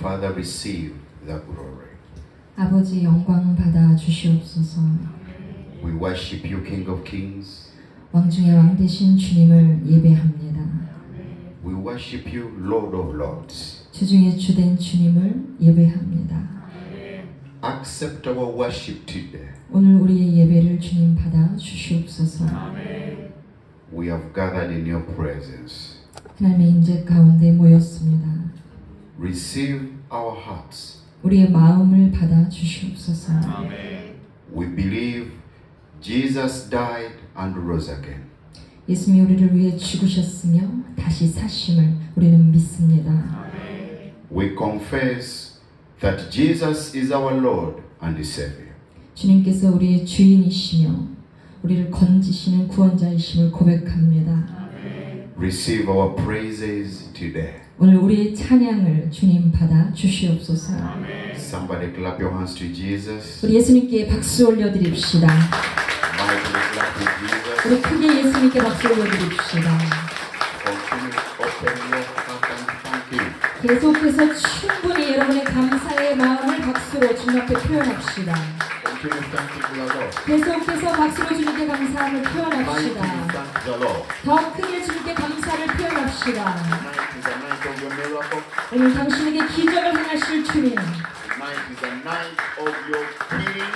Father, receive the glory. 아버지 영광 받아 주시옵소서. We worship you, King of Kings. 왕 중의 왕 되신 주님을 예배합니다. We worship you, Lord of Lords. 주 중에 주된 주님을 예배합니다. Accept our worship today. 오늘 우리의 예배를 주님 받아 주시옵소서. We have gathered in your presence. 하나님의 임재 가운데 모였습니다. Receive our hearts. 우리의 마음을 받아 주시옵소서. We believe Jesus died and rose again. 예수님이 우리를 위해 죽으셨으며 다시 사심을 우리는 믿습니다. We confess that Jesus is our Lord and Savior. 주님께서 우리의 주인이시며 우리를 건지시는 구원자이심을 고백합니다. Receive our praises today. 오늘 우리의 찬양을 주님 받아 주시옵소서. Somebody clap your hands to Jesus. 우리 예수님께 박수 올려드립시다. Mightily clap to Jesus. 우리 크게 예수님께 박수 올려드립시다. Continue to open your heart and thank Him. 계속해서 충분히 여러분의 감사의 마음을 박수로 주님 앞에 표현합시다. Continue thanking the Lord. 계속해서 박수로 주님께 감사함을 Mightily 표현합시다. thank the Lord. 더 크게 주님께 감사를 표현합시다. Tonight is a night of your miracle. 오늘 당신에게 기적을 행하실 주님, Tonight is a night of your healing.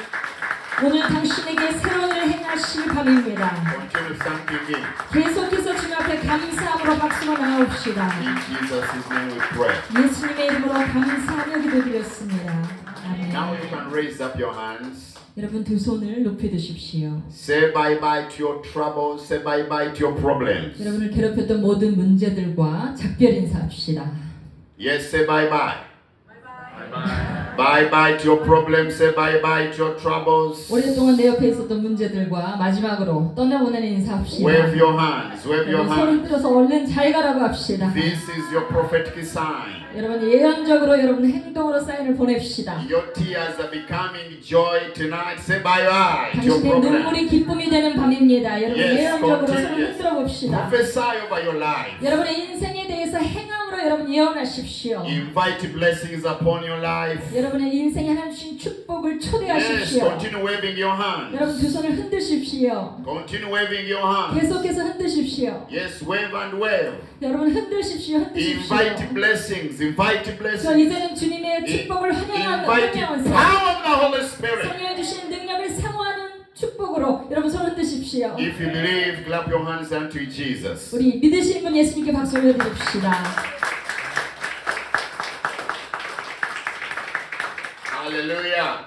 오늘 당신에게 새로운을 행하실 밤입니다. Continue thanking Him. 계속해서 주님 앞에 감사함으로 박수로 나옵시다. In Jesus' name we pray. 예수님의 이름으로 감사하며 기도드렸습니다. 아멘. Now you can raise up your hands. 여러분 두 손을 높이 드십시오. Say bye-bye to your troubles. Say bye-bye to your problems. 여러분을 괴롭혔던 모든 문제들과 작별 인사합시다. Yes, say bye-bye. Bye-bye to your problems. Say bye-bye to your troubles. 오랫동안 내 옆에 있었던 문제들과 마지막으로 떠나보내는 인사합시다. Wave your hands. Wave your 여러분 손 hands. 흔들어서 얼른 잘 가라고 합시다. This is your prophetic sign. 여러분 예언적으로 여러분 행동으로 사인을 보냅시다. Your tears are becoming joy tonight. Say bye-bye to your 당신의 problems. 눈물이 기쁨이 되는 밤입니다. 여러분 Yes, 예언적으로 손을 continue. 흔들어 봅시다. Prophesy over your life. 여러분의 인생에 대해서 행함으로 여러분 예언하십시오. Invite blessings upon your life. 여러분의 인생에 하나님 주신 축복을 Yes, 초대하십시오. continue waving your 여러분 hands. 두 손을 흔드십시오. Continue waving your hands. 계속해서 흔드십시오. Yes, wave and wave. 여러분 흔드십시오. 흔드십시오. Invite blessings. Invite 저 blessings. 이제는 주님의 축복을 Invite 환영하는 the power of the Holy Spirit. 성령해 주신 능력을 사모하는 축복으로 여러분 손 흔드십시오. If you believe, clap your hands unto Jesus. 우리 믿으시는 분 예수님께 박수 올려드립시다. Hallelujah.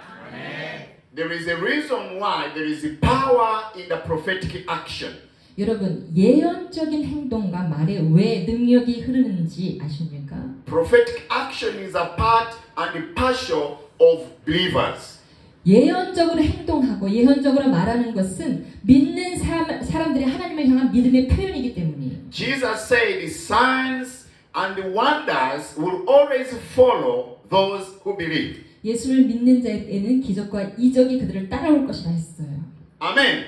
There is a reason why there is a power in the prophetic action. 여러분 예언적인 행동과 말에 왜 능력이 흐르는지 아십니까? Prophetic action is a part and a partial of believers. 예언적으로 행동하고 예언적으로 말하는 것은 믿는 사람들이 하나님을 향한 믿음의 표현이기 때문이에요. Jesus said signs and wonders will always follow those who believe. 예수를 믿는 자에게는 기적과 이적이 그들을 따라올 것이라 했어요. Amen.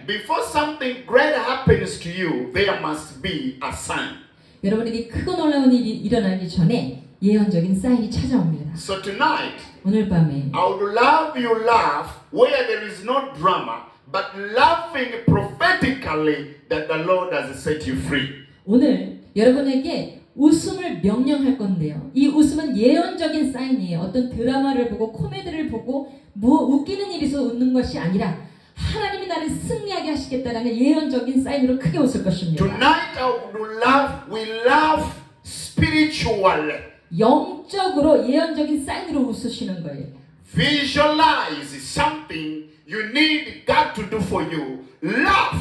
Before something great happens to you, there must be a sign. 여러분에게 크고 놀라운 일이 일어나기 전에 예언적인 사인이 찾아옵니다. So tonight, 오늘 밤에 I would love you laugh where there is no drama, but laughing prophetically that the Lord has set you free. 오늘 여러분에게 웃음을 명령할 건데요. 이 웃음은 예언적인 사인이에요. 어떤 드라마를 보고 코미디를 보고 뭐 웃기는 일이 있어 웃는 것이 아니라 하나님이 나를 승리하게 하시겠다라는 예언적인 사인으로 크게 웃을 것입니다. Tonight I would laugh, we laugh spiritually. 영적으로 예언적인 사인으로 웃으시는 거예요. Visualize something you need God to do for you. Laugh.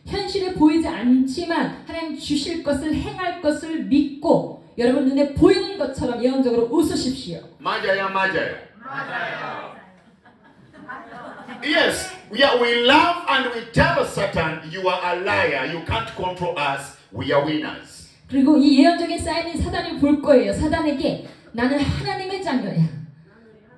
현실에 보이지 않지만 하나님 주실 것을 행할 것을 믿고 여러분 눈에 보이는 것처럼 예언적으로 웃으십시오. 맞아요, 맞아요. Yes, we laugh and we tell Satan, you are a liar. You can't control us. We are winners. 그리고 이 예언적인 사인은 사단이 볼 거예요. 사단에게 나는 하나님의 자녀야.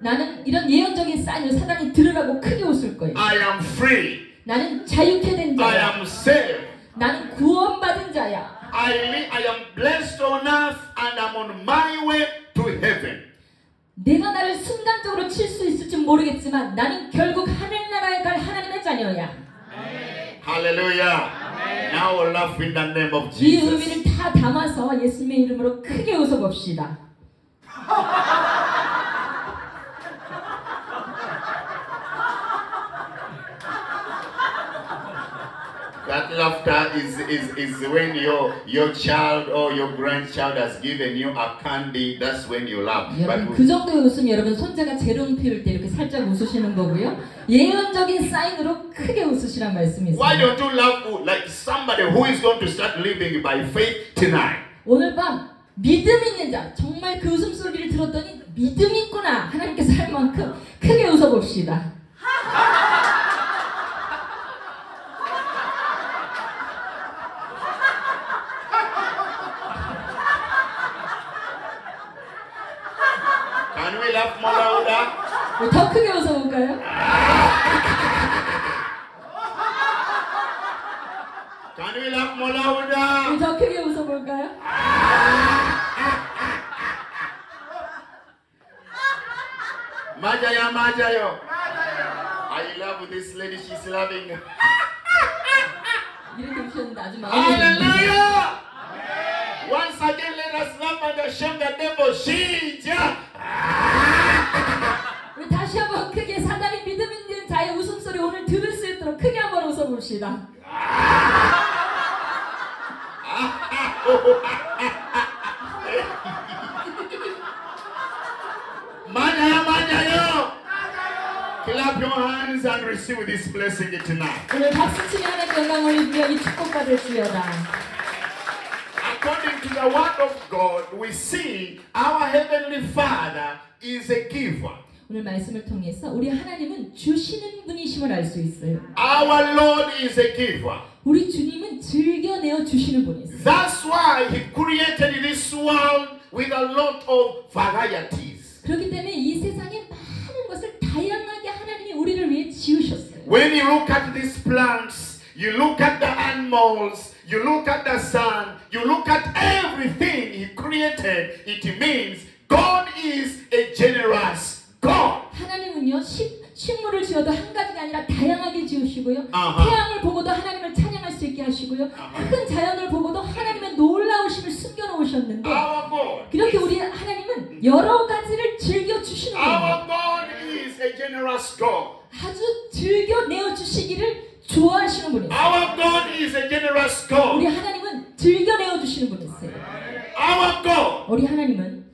나는 이런 예언적인 사인을 사단이 들으라고 크게 웃을 거예요. I am free. 나는 자유케 된 I 자야. am saved. 나는 구원받은 자야. I am blessed on earth and I'm on my way to heaven. 시각적으로 칠 수 있을지 모르겠지만 나는 결국 하늘나라에 갈 하나님의 자녀야. Hallelujah. Now we'll laugh in the name of 이 Jesus. 의미를 다 담아서 예수님의 이름으로 크게 웃어봅시다. That laughter is when your child or your grandchild has given you a candy. That's when you laugh. 여러분 그 정도의 웃음 여러분 손자가 재롱 피울 때 이렇게 살짝 웃으시는 거고요. 예언적인 사인으로 크게 웃으시란 말씀이 Why 있습니다. don't you laugh like somebody who is going to start living by faith tonight? 오늘 밤 믿음 있는 자 정말 그 웃음소리를 들었더니 믿음 있구나 하나님께서 할 만큼 크게 웃어봅시다. Can we laugh more louder? 더 크게 웃어볼까요? Can we laugh more louder? 더 크게 웃어볼까요? 맞아요, 맞아요. I love this lady. She's loving. 이렇게 웃으셨는데 아주 마음에 Hallelujah! Once again, let us laugh and shame the devil. 시작! 우리 다시 한번 크게 사단이 믿음 있는 자의 웃음소리 오늘 들을 수 있도록 크게 한번 웃어봅시다. 맞아요, 맞아요. Clap your hands and receive this blessing tonight. 오늘 박수치며 하나님께 영광을 올리며 이 축복받을지어다. According to the word of God, we see our heavenly Father is a giver. 오늘 말씀을 통해서 우리 하나님은 주시는 분이심을 알 수 있어요. Our Lord is a giver. 우리 주님은 즐겨내어 주시는 분이세요. That's why He created this world with a lot of varieties. 그렇기 때문에 이 세상에 많은 것을 다양하게 하나님이 우리를 위해 지으셨어요. When you look at these plants, you look at the animals, you look at the sun, you look at everything He created, it means God is a generous God. 하나님은요 식물을 지어도 한 가지가 아니라 다양하게 지으시고요. 아하. 태양을 보고도 하나님을 찬양할 수 있게 하시고요. 큰 자연을 보고도 하나님의 놀라우심을 숨겨놓으셨는데 Our God. 그렇게 우리 하나님은 여러 가지를 즐겨 주시는 Our 거예요. God is a generous God. 아주 즐겨 내어 주시기를 좋아하시는 분이세요. Our God is a generous 우리 God. 하나님은 즐겨 내어 주시는 분이세요. Our God, 우리 하나님은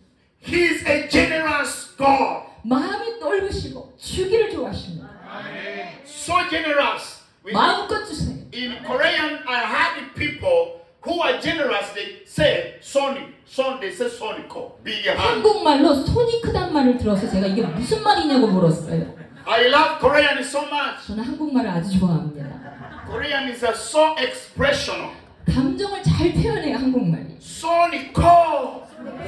He is a generous God. 마음이 넓으시고 주기를 좋아하십니다. So generous. 마음껏 주세요. In Korean, I heard people who are generous. They say Sony. They say Sonico. Big hand. 한국말로 손이 크단 말을 들어서 제가 이게 무슨 말이냐고 물었어요. I love Korean so much. 저는 한국말을 아주 좋아합니다. Korean is so expressional. 감정을 잘 표현해요 한국말이. Sonico.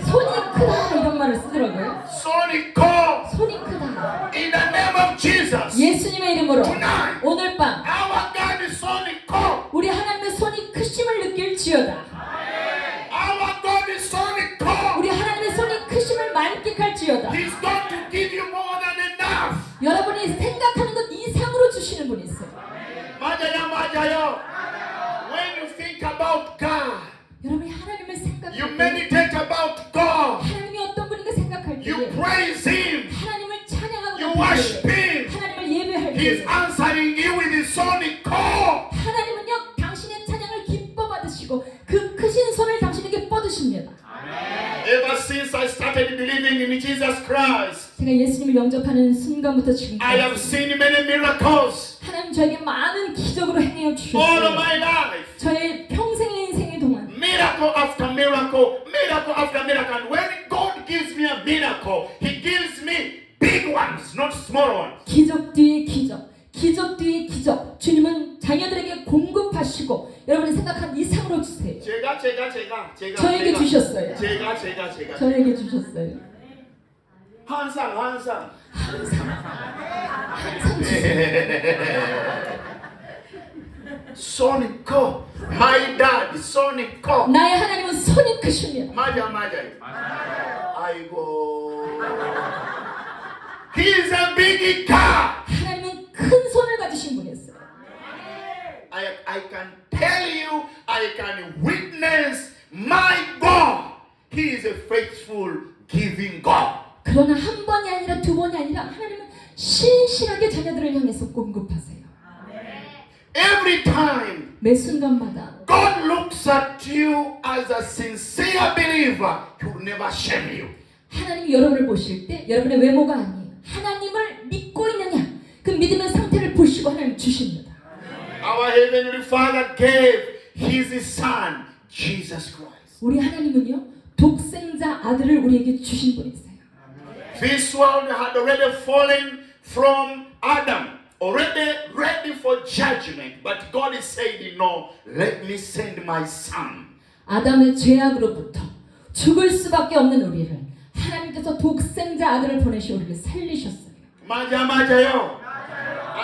손이 크다 이런 말을 쓰더라고요. Sonico. 손이 크다. In the name of Jesus. 예수님의 이름으로 Tonight. 오늘 밤 Our God is Sonico. 우리 하나님의 손이 크심을 느낄지어다. Our God is Sonico. 우리 하나님의 손이 크심을 만끽할지어다. He's going to give you more than enough. 여러분이 생각하는 것 이상으로 주시는 분이 있어요. 맞아요, 맞아요. When you think about God, 여러분이 하나님을 you 생각할 때 meditate about God, 하나님이 어떤 분인가 생각할 때 you praise Him, 하나님을 찬양하고 you 나갈 worship 때 Him. 하나님을 예배할 He's 때 answering you with His sonic call. 하나님은요 당신의 찬양을 기뻐 받으시고 그 크신 손을 당신에게 뻗으십니다. Ever since I started believing in Jesus Christ, 제가 예수님을 영접하는 순간부터 I 지금까지 have seen many miracles 하나님 저에게 많은 기적으로 행해 all of 주셨어요. my life. 저의 평생의 인생의 동안 Miracle after miracle, miracle after miracle. And when God gives me a miracle, He gives me big ones, not small ones. 기적 뒤에 기적, 기적 뒤에 기적. 주님은 자녀들에게 공급하시고 여러분이 생각한 이상으로 주세요. 제가 저에게 주셨어요. 제가 저에게 주셨어요. 항상 항상 주세요. 소니코 my dad 소니코 나의 하나님은 손이 크십니다. 맞아요 아이고 He is a big God. 하나님은 큰 손을 가지신 분이었어요. I can tell you, I can witness, my God, He is a faithful, giving God. 그러나 한 번이 아니라 두 번이 아니라 하나님은 신실하게 자녀들을 향해서 공급하세요. Every time 매 순간마다 God looks at you as a sincere believer, He will never shame you. 하나님이 여러분을 보실 때 여러분의 외모가 아니에요. 하나님을 믿고 있느냐 그 믿음의 상태를 보시고 하나님 주십니다. Our Heavenly Father gave His Son, Jesus Christ. 우리 하나님은요 독생자 아들을 우리에게 주신 분이세요. This world had already fallen from Adam, already ready for judgment. But God is saying, no, let me send my Son. 아담의 죄악으로부터 죽을 수밖에 없는 우리를 하나님께서 독생자 아들을 보내시 우리를 살리셨어요. 맞아요.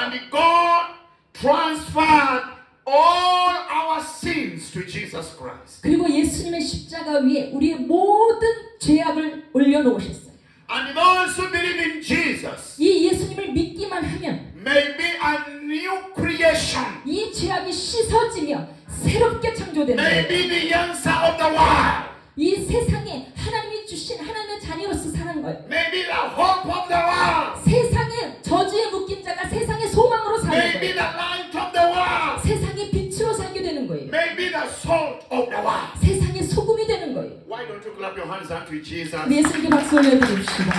And God transferred all our sins to Jesus Christ. 그리고 예수님의 십자가 위에 우리의 모든 죄악을 올려놓으셨어요. And those who believe in Jesus 이 예수님을 믿기만 하면 may be a new creation, 이 죄악이 씻어지며 새롭게 창조되는 may 거예요. be the answer of the world, 이 세상에 하나님이 주신 하나님의 자녀로서 사는 거예요. may be the hope of the world, 세상에 저주에 묶인 자가 세상의 소망으로 사는 may be 거예요. the light of the world, 세상의 빛으로 살게 되는 거예요. may be the salt of the world. 세상의 소금이 되는 거예요. Why don't you clap your hands unto Jesus? 우리 예수님께 박수 올려드립시다.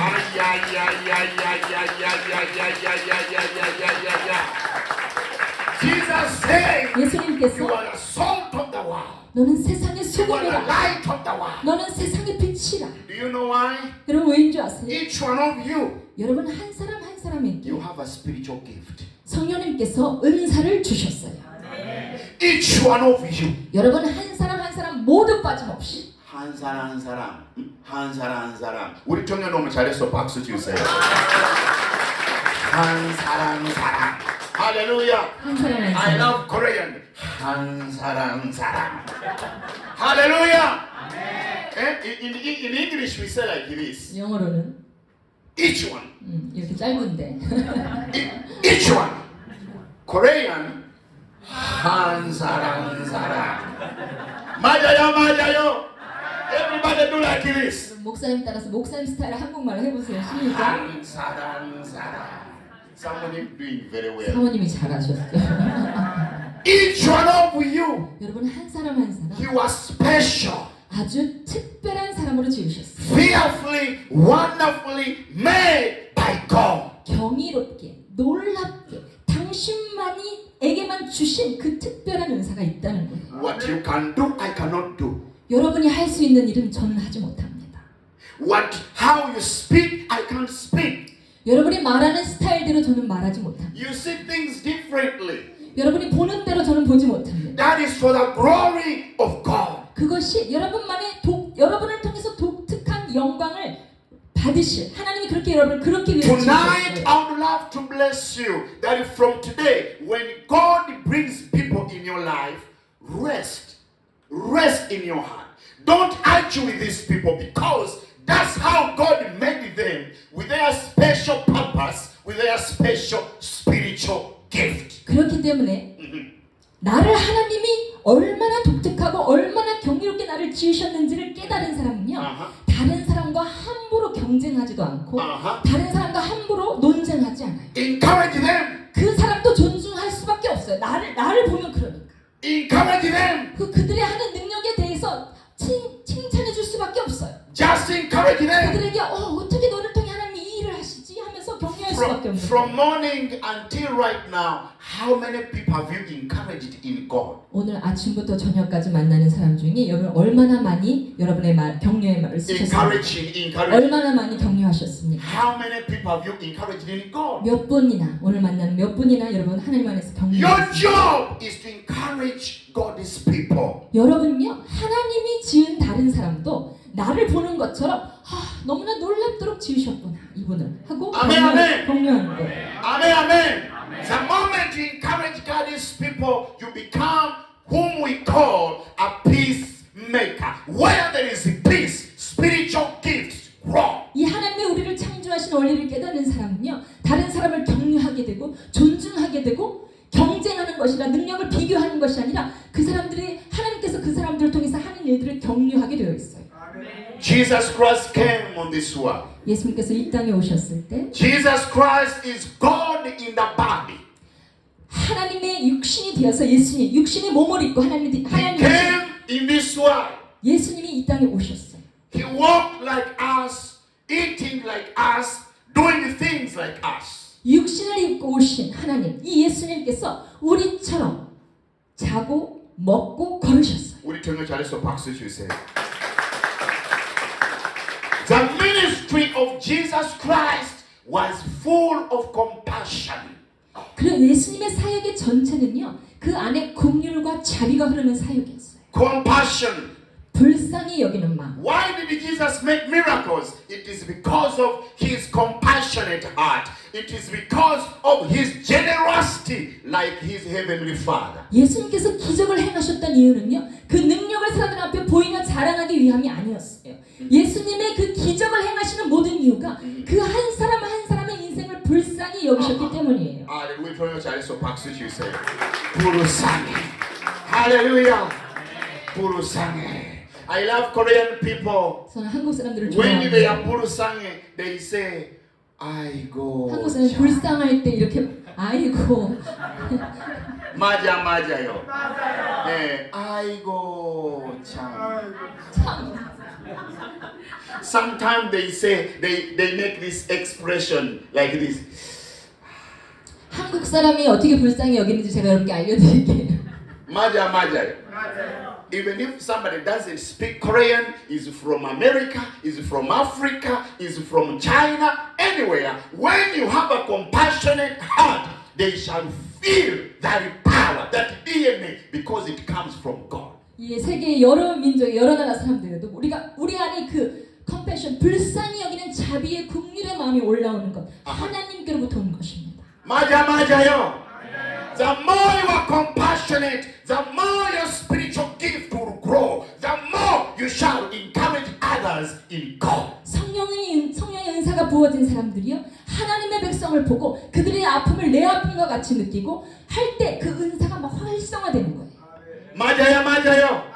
Jesus said, you 예수님께서 are the salt of the world. 너는 세상의 You are the 소금이라. light of the world. 너는 세상의 빛이라. Do you know why? 여러분 왜인 줄 아세요? Each one of you, 여러분 한 사람 한 사람에게 you have a spiritual gift. 성령님께서 은사를 주셨어요. Each one of you. 여러분 한 사람 한 사람 모두 빠짐없이 한 사람 한 사람, 한 사람 한 사람. 우리 청년 너무 잘했어. 박수 주세요. 한 사람 한 사람. 할렐루야. 한 사람 한 I 사람. love Korean. 한 사람 한 사람. 할렐루야. In English we say like this. 영어로는 Each one. 이렇게 짧은데 Each one. Korean. 한 사람 한 사람. 맞아요. Everybody do like this. 목사님 따라서 목사님 스타일 한국말로 해보세요. 시작. 한 사람 한 사람. Someone doing very well. 사모님이 잘하셨어요. Each one of you, 여러분 한 사람 한 사람 you are special, 아주 특별한 사람으로 지으셨어요. fearfully, wonderfully made by God. 경이롭게 놀랍게 당신만이 에게만 주신 그 특별한 은사가 있다는 거예요. What you can do, I cannot do. 여러분이 할 수 있는 일은 저는 하지 못합니다. How you speak, I can't speak. 여러분이 말하는 스타일대로 저는 말하지 못합니다. You see things differently. 여러분이 보는 대로 저는 보지 못합니다. That is for the glory of God. 그것이 여러분을 통해서 독특한 영광을 받으실 하나님이 그렇게 여러분을 그렇게 위해 Tonight, 주셨어요. I would love to bless you that from today, when God brings people in your life, rest in your heart. Don't argue with these people because that's how God made them with their special purpose, with their special spiritual gift. 그렇기 때문에 나를 하나님이 얼마나 독특하고 얼마나 경이롭게 나를 지으셨는지를 깨달은 사람은요. 다른 사람과 함부로 경쟁하지도 않고 다른 사람과 함부로 논쟁하지 않아요. Encourage them. 그 사람도 존중할 수밖에 없어요. 나를 보면 그러니까. Encourage them. 그들의 하는 능력에 대해서 칭찬해 줄 수밖에 없어요. Just encourage them. 그들에게 어떻게 너를 통해 하나님이 이 일을 하시지 하면서 격려할 수밖에 없는 From 거예요. morning until right now, how many people have you encouraged in God? 오늘 아침부터 저녁까지 만나는 사람 중에 여러분 얼마나 많이 여러분의 격려의 말을 쓰셨습니까? Encouraging. 얼마나 많이 격려하셨습니까? How many people have you encouraged in God? 몇 분이나 오늘 만나는 몇 분이나 여러분 하나님 안에서 Your 격려하셨습니까? job is to encourage God's people. 여러분요 하나님이 지은 다른 사람도 나를 보는 것처럼 너무나 놀랍도록 지으셨구나 이분을 하고 아멘. 격려하는 거예요. Amen. The moment you encourage God's people, you become whom we call a peacemaker. Where there is peace, spiritual gifts grow. 이 하나님의 우리를 창조하신 원리를 깨닫는 사람은요, 다른 사람을 격려하게 되고 존중하게 되고 경쟁하는 것이라 능력을 비교하는 것이 아니라 그 사람들이 하나님께서 그 사람들을 통해서 하는 일들을 격려하게 되어 있어요. Jesus Christ came on this world. 예수님께서 이 땅에 오셨을 때 Jesus Christ is God in the body. 하나님의 육신이 되어서 예수님, 육신의 몸을 입고 He came in this world. 예수님이 이 땅에 오셨어요. He walked like us, eating like us, doing things like us. 육신을 입고 오신 하나님, 이 예수님께서 우리처럼 자고 먹고 걸으셨어요. 우리 정말 잘해서 박수 주세요. The ministry of Jesus Christ was full of compassion. 그리고 예수님의 사역의 전체는요, 그 안에 긍휼과 자비가 흐르는 사역이었어요. Compassion. 불쌍히 여기는 마음. Why did Jesus make miracles? It is because of his compassionate heart. It is because of his generosity like his heavenly Father. 예수님께서 기적을 행하셨던 이유는요, 그 능력을 사람들 앞에 보이며 자랑하기 위함이 아니었어요. 예수님의 그 기적을 행하시는 모든 이유가 그 한 사람 한 사람의 인생을 불쌍히 여기셨기 때문이에요. 우리朋友잘해서 박수 주세요. 불쌍해. 할렐루야. 불쌍해. I love Korean people. 저는 한국 사람들을 When they 좋아합니다. are 불쌍해, they say, 아이고. 한국 사람 불쌍할 때 이렇게 아이고. 맞아요. 네, 아이고 참. Sometimes they say they make this expression like this. 한국 사람이 어떻게 불쌍히 여기는지 제가 여러분께 알려드릴게요. 맞아요. Even if somebody doesn't speak Korean, is from America, is from Africa, is from China, anywhere, when you have a compassionate heart, they shall feel that power, that DNA, because it comes from God. 이 세계 여러 민족, 여러 나라 사람들도 우리 안에 그 컴패션, 불쌍히 여기는 자비의 긍휼의 마음이 올라오는 것, 하나님께로부터 온 것입니다. 맞아요. The more you are compassionate, the more your spiritual gift will grow. The more you shall encourage others in God. 성령의 은사가 부어진 사람들이요, 하나님의 백성을 보고 그들의 아픔을 내 아픔과 같이 느끼고 할 때 그 은사가 막 활성화되는 거예요. 맞아요.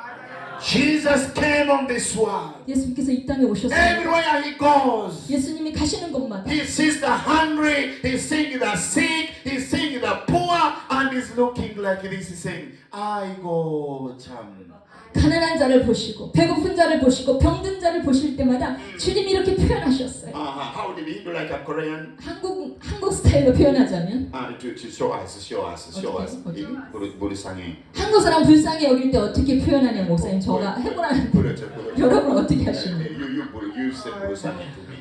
Jesus came on this world. 예수님께서 이 땅에 오셨어요. Everywhere he goes, 예수님이 가시는 곳마다 he sees the hungry, he sees the sick, he sees the poor, and he's looking like this, saying, 아이고 참. 가난한 자를 보시고 배고픈 자를 보시고 병든 자를 보실 때마다 주님이 이렇게 표현하셨어요. How did he do like a Korean? 한국 스타일로 표현하자면 To show us. 어떻게? 불쌍해. 한국 사람 불쌍히 여길 때 어떻게 표현하냐 목사님, 저가 해보라는데 그렇죠. 여러분 어떻게 하시나요? You said 불쌍해 to me.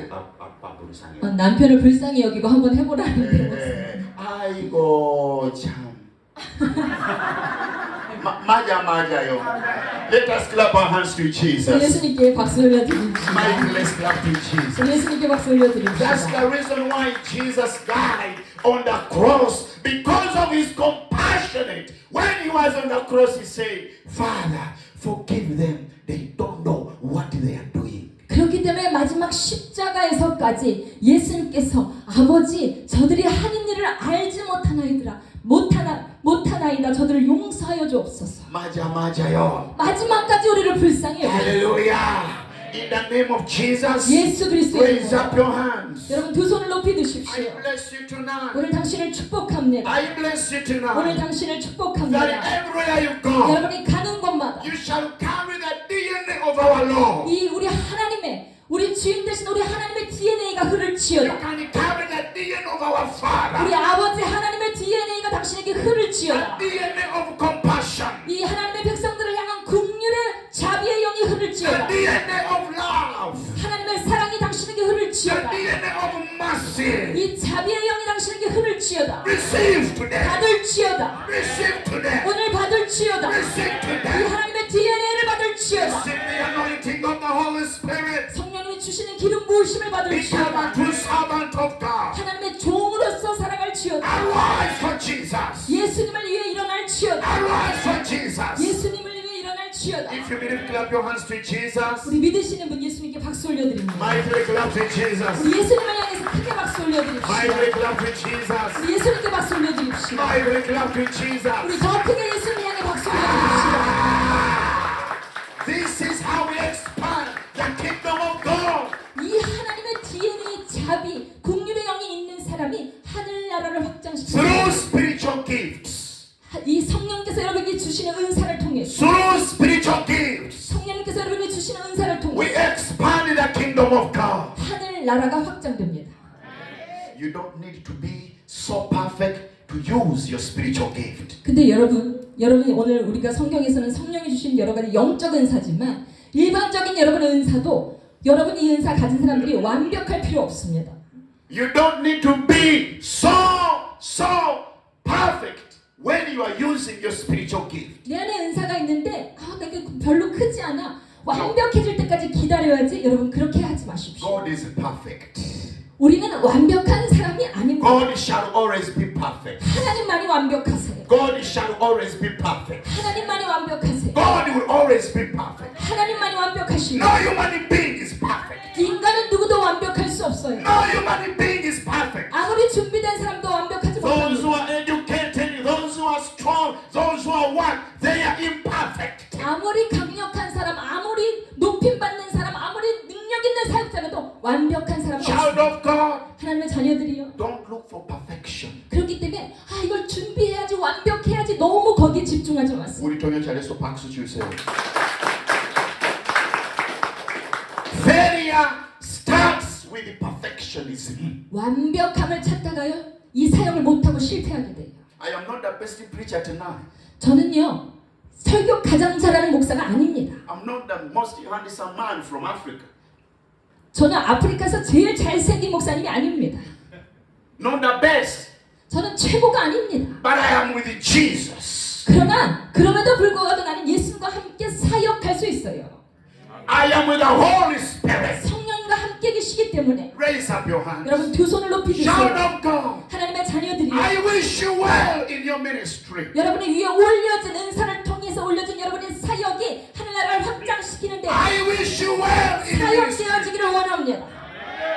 아빠 불쌍해. 남편을 불쌍히 여기고 한번 해보라는데 목사님. 아이고 참. 맞아요. Let us clap our hands to Jesus. 예수님께 박수 올려드립시다. Mike, let's clap to Jesus. 예수님께 박수 That's 올려드립시다. the reason why Jesus died on the cross, because of his compassionate. When he was on the cross, he said, Father, forgive them. They don't know what they are doing. 그렇기 때문에 마지막 십자가에서까지 예수님께서 아버지, 저들이 하는 일을 알지 못하나이다. 저들을 용서하여 주옵소서. 맞아요. 마지막까지 우리를 불쌍히 여기소서. Hallelujah. In the name of Jesus, 예수 그리스도의 raise up your hands. 여러분 두 손을 높이 I 드십시오. bless you tonight. 오늘 당신을 축복합니다. I bless you 오늘 tonight. 당신을 That 축복합니다. everywhere you go, 여러분이 가는 곳마다 you shall carry the DNA of our Lord. 이 우리 주인 되신 우리 하나님의 DNA가 You 흐를지어다. can carry the DNA of our Father. 우리 아버지 하나님의 DNA가 당신에게 The 흐를지어다. DNA of compassion. 이 하나님의 백성들을 향한 긍휼의 자비의 영이 The 흐를지어다. DNA of love. 하나님의 사랑이 당신에게 The 흐를지어다. DNA of mercy. 이 자비의 영이 당신에게 흐를지어다. Receive today. 받을지어다. Receive today. 오늘 받을지어다. Receive 이 today. 하나님의 DNA를 받을지어다. Receive the anointing of the Holy Spirit. 성령님이 주시는 기름 부으심을 Become 받을지어다. a true servant of God. 하나님의 종으로서 살아갈지어다. Arise for Jesus. 예수님을 위해 일어날지어다. Arise for Jesus. 예수님을 위해 일어날지어다. 주여다. If you believe, clap your hands to Jesus. 우리 믿으시는 분 예수님께 박수 올려드립니다. Mightily clap to Jesus. 우리 예수님을 향해서 크게 박수 올려드립시다. Mightily clap to Jesus. 우리 예수님께 박수 올려드립시다. Mightily clap to Jesus. 우리 더 크게 예수님 향해 박수 올려드립시다. This is how we expand the kingdom of God. 이 하나님의 지혜의 자비, 국률의 영이 있는 사람이 하늘나라를 확장시키고 Through spiritual gifts. 이 성령께서 여러분에게 주시는 은사를 통해서 Through spiritual gifts. 성령님께서 여러분에게 주시는 은사를 We 통해서 expand the kingdom of God. 하늘나라가 확장됩니다. You don't need to be so perfect to use your spiritual gift. 근데 여러분이 오늘 우리가 성경에서는 성령이 주신 여러 가지 영적 은사지만 일반적인 여러분의 은사도 여러분 이 은사 가진 사람들이 완벽할 필요 없습니다. You don't need to be so perfect when you are using your spiritual gift. 내 안에 은사가 있는데 내가 별로 크지 않아. 완벽해질 때까지 기다려야지. 여러분 그렇게 하지 마십시오. God is perfect. 우리는 완벽한 사람이 아닙니다. God shall always be perfect. 하나님만이 완벽하세요. God shall always be perfect. 하나님만이 완벽하세요. God will always be perfect. 하나님만이 No 완벽하십니다. human being is perfect. 인간은 누구도 완벽할 수 없어요. No human being is perfect. 아무리 준비된 사람도 완벽하지 Those who 못합니다. are educated, those who are strong, those who are what? They are imperfect. 아무리 강력한 사람, 아무리 높임받는 사람, 아무리 능력 있는 사역자라도 완벽한 사람은 Child 없습니다. of God, 하나님의 자녀들이요. don't look for perfection. 그렇기 때문에 이걸 준비해야지 완벽해야지 너무 거기에 집중하지 마세요. 우리 동료 잘해서 박수 주세요. Failure starts with perfectionism. 완벽함을 찾다가요 이 사역을 못하고 실패하게 돼요. I am not the best preacher tonight. 저는요 설교 가장 잘하는 목사가 아닙니다. I'm not the most handsome man from Africa. 저는 아프리카에서 제일 잘생긴 목사님이 아닙니다. Not the best, 저는 최고가 아닙니다. but I am with Jesus. 그러나 그럼에도 불구하고 나는 예수님과 함께 사역할 수 있어요. I am with the Holy Spirit. 성령님과 함께 계시기 때문에 Raise up your hands. 여러분 두 손을 높이 Child 주세요. of God, 하나님의 자녀들이 I wish you well in your ministry. 여러분의 위에 올려진 은사를 통해서 올려진 여러분의 사역이 하늘나라를 확장시키는데 I wish you well in your ministry. 사역되어지기를 원합니다.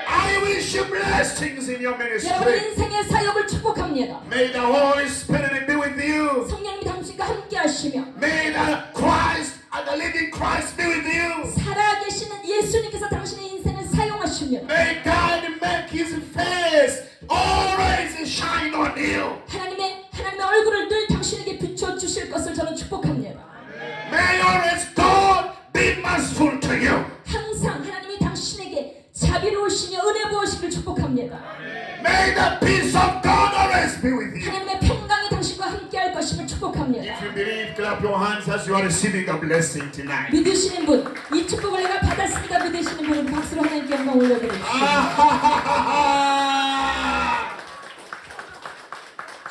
I wish you blessings in your 여러분의 ministry. 인생의 사역을 축복합니다. May the Holy Spirit be with you. 성령님이 당신과 함께 하시며 May the Christ and the living Christ be with you. 살아계시는 예수님께서 당신의 인생을 사용하시며 May God make His face always shine on you. 하나님의 얼굴을 늘 당신에게 비춰주실 것을 저는 축복합니다. May always God be merciful to you. 항상 하나님이 당신에게 자비로우시며 은혜 부으시길 축복합니다. May the peace of God always be with you. 하나님의 평강이 당신과 함께 할 것임을 축복합니다. If you believe, clap your hands as you are receiving a blessing tonight. 믿으시는 분, 이 축복을 내가 받았습니다. 믿으시는 분은 박수로 하나님께 영광 올려드립시다.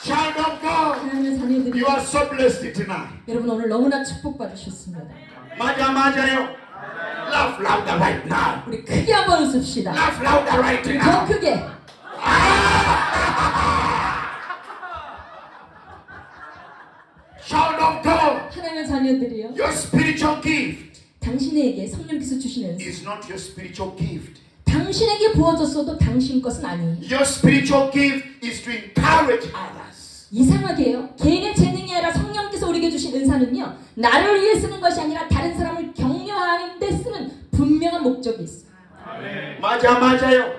Child of God, 하나님의 자녀들이 you are so blessed tonight. 여러분 오늘 너무나 축복받으셨습니다. 맞아요. Laugh louder right now. 우리 크게 한번 웃읍시다. Laugh louder right 더 now. 크게. Child of God, 하나님의 자녀들이요. your spiritual gift 당신에게 성령께서 주시는 is not your spiritual gift. 당신에게 부어졌어도 당신 것은 아니에요. Your spiritual gift is to encourage others. 이상하게요. 개인의 재능이 아니라 성령께서 우리에게 주신 은사는요. 나를 위해 쓰는 것이 아니라 다른 사람을 격려하는 데 쓰는 분명한 목적이 있어요. 맞아요.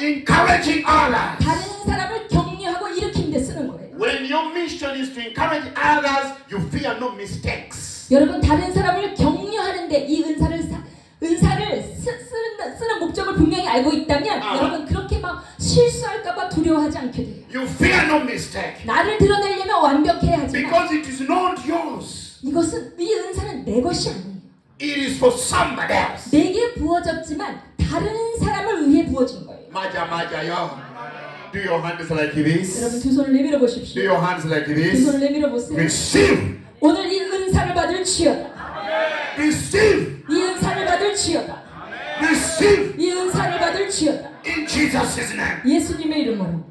Encouraging others. 다른 사람을 격려하고 일으키는 데 쓰는 거예요. When your mission is to encourage others, you fear no mistakes. 여러분 다른 사람을 격려하는데 이 은사를 쓰는 목적을 분명히 알고 있다면 여러분 그렇게 막 실수할까봐 두려워하지 않게 돼요. You fear no mistake. 나를 드러내려면 완벽해야 하지만 Because it is not yours. 이것은 이 은사는 내 것이 아니에요. It is for somebody else. 내게 부어졌지만 다른 사람을 위해 부어진 거예요. 맞아요. Do your hands like 여러분 this. 두 손을 내밀어 Do 보십시오. your hands like 두 this. 손을 내밀어 보세요. Receive. 오늘 이 은사를 받을 지어다. Receive. 이 은사를 받을 지어다. Receive. 이 은사를 받을 지어다. In Jesus' name. 예수님의 이름으로.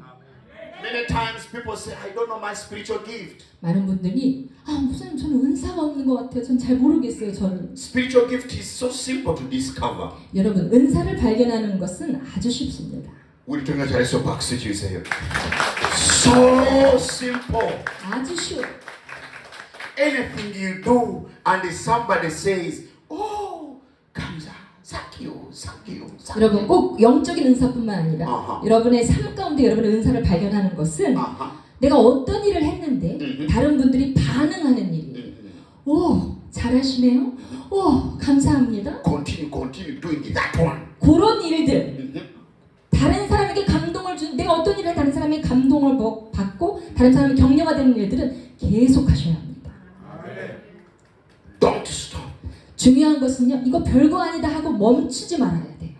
Many times people say, I don't know my spiritual gift. 많은 분들이 목사님 저는 은사가 없는 것 같아요. 전 잘 모르겠어요. 저는. Spiritual gift is so simple to discover. 여러분 은사를 발견하는 것은 아주 쉽습니다. 우리 통해 잘해서 박수 주세요. So simple. 아주 쉬워. Anything you do and somebody says, oh, 감사, thank you, thank you, thank you. 여러분 꼭 영적인 은사뿐만 아니라 아하. 여러분의 삶 가운데 여러분의 은사를 발견하는 것은 내가 어떤 일을 했는데 다른 분들이 반응하는 일이에요. 오, 잘하시네요. 오, 감사합니다. Continue doing that one. 그런 일들. 다른 사람에게 감동을 준 내가 어떤 일을 다른 사람의 감동을 받고 다른 사람의 격려가 되는 일들은 계속 하셔야 합니다. Don't stop. 중요한 것은요. 이거 별거 아니다 하고 멈추지 말아야 돼요.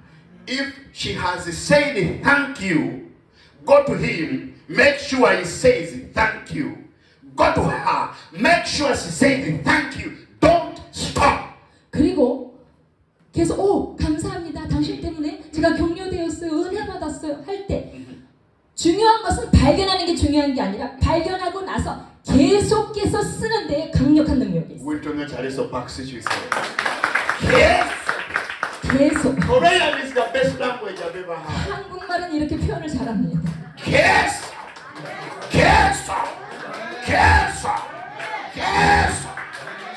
If she has said thank you, go to him, make sure he says thank you. Go to her, make sure she says thank you. Don't stop. 그리고 계속 감사합니다. 당신 때문에 제가 격려되었어요. 은혜 받았어요. 할 때 중요한 것은 발견하는 게 중요한 게 아니라 발견하고 나서 계속해서 쓰는 데에 강력한 능력이 있어요. 우리 통해 잘해서 박수 주세요. Yes. 계속. Korean is the best language I've ever heard. 한국말은 이렇게 표현을 잘합니다. 계속, 계속, 계속, 계속.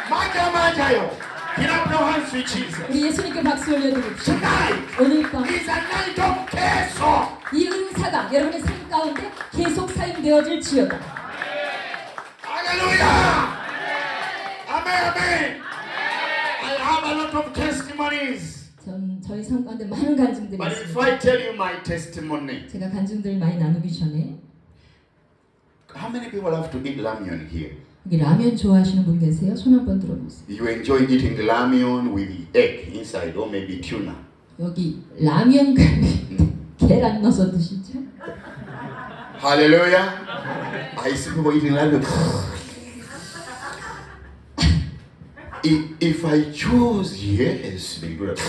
맞아요. Get up your hands to Jesus. 우리 예수님께 박수 올려드립시다. Tonight 오늘 밤 is a night of 계속. 이 은사가 여러분의 삶 가운데 계속 사용되어질지어다. Hallelujah. Amen. I have a lot of testimonies. 저희 삶 가운데 많은 간증들이 But if 있습니다. I tell you my testimony, 제가 간증들을 많이 나누기 전에 how many people have to eat ramyeon here? 여기 라면 좋아하시는 분 계세요? 손 한번 들어보세요. You enjoy eating the ramyeon with the egg inside or maybe tuna. 여기 라면 계란 넣어서 드시죠? Hallelujah. I see people eating ramyeon. If I choose, yes, be good.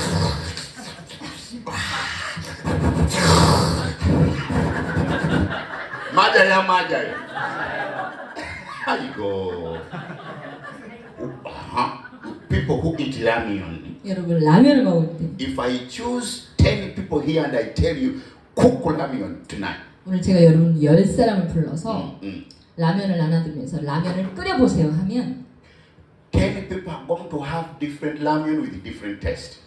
맞아요. 아이고. People who eat ramyeon. 여러분 라면을 먹을 때 If I choose 10 people here and I tell you cook ramyeon tonight. 오늘 제가 여러분 10사람을 불러서 라면을 나눠드리면서 라면을 끓여보세요 하면 10 people are going to have different ramyeon with different taste.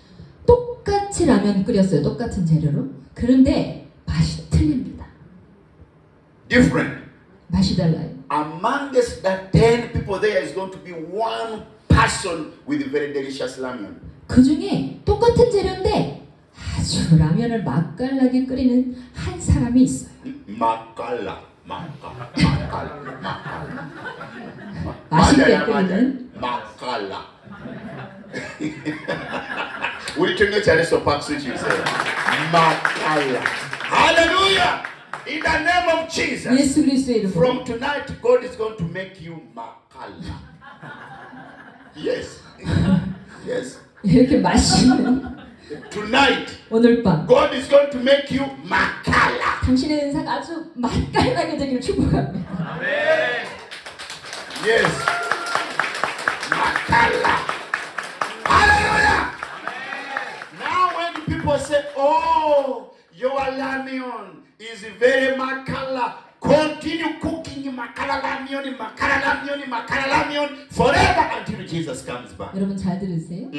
똑같이 라면 끓였어요. 똑같은 재료로. 그런데 맛이 틀립니다. Different. 맛이 달라요. Amongst that 10 people there is going to be one person with a very delicious ramyeon. 그 중에 똑같은 재료인데 아주 라면을 맛깔나게 끓이는 한 사람이 있어요. 맛깔라. 맛있게 끓이는 맛깔라. 우리 청년 잘했어. 박수 주세요. 맛깔라. 할렐루야. In the name of Jesus. 예수 그리스도의 이름으로 From tonight, God is going to make you makala. Yes. Yes. 이렇게 맛있는 Tonight, 오늘 밤 God is going to make you makala. 당신의 은사가 아주 맛깔나게 되기를 축복합니다. Yes. Makala. Hallelujah. Now when the people say, oh, your ramyeon is very makala, continue cooking makala ramyeon forever until Jesus comes back. 여러분 잘 들으세요?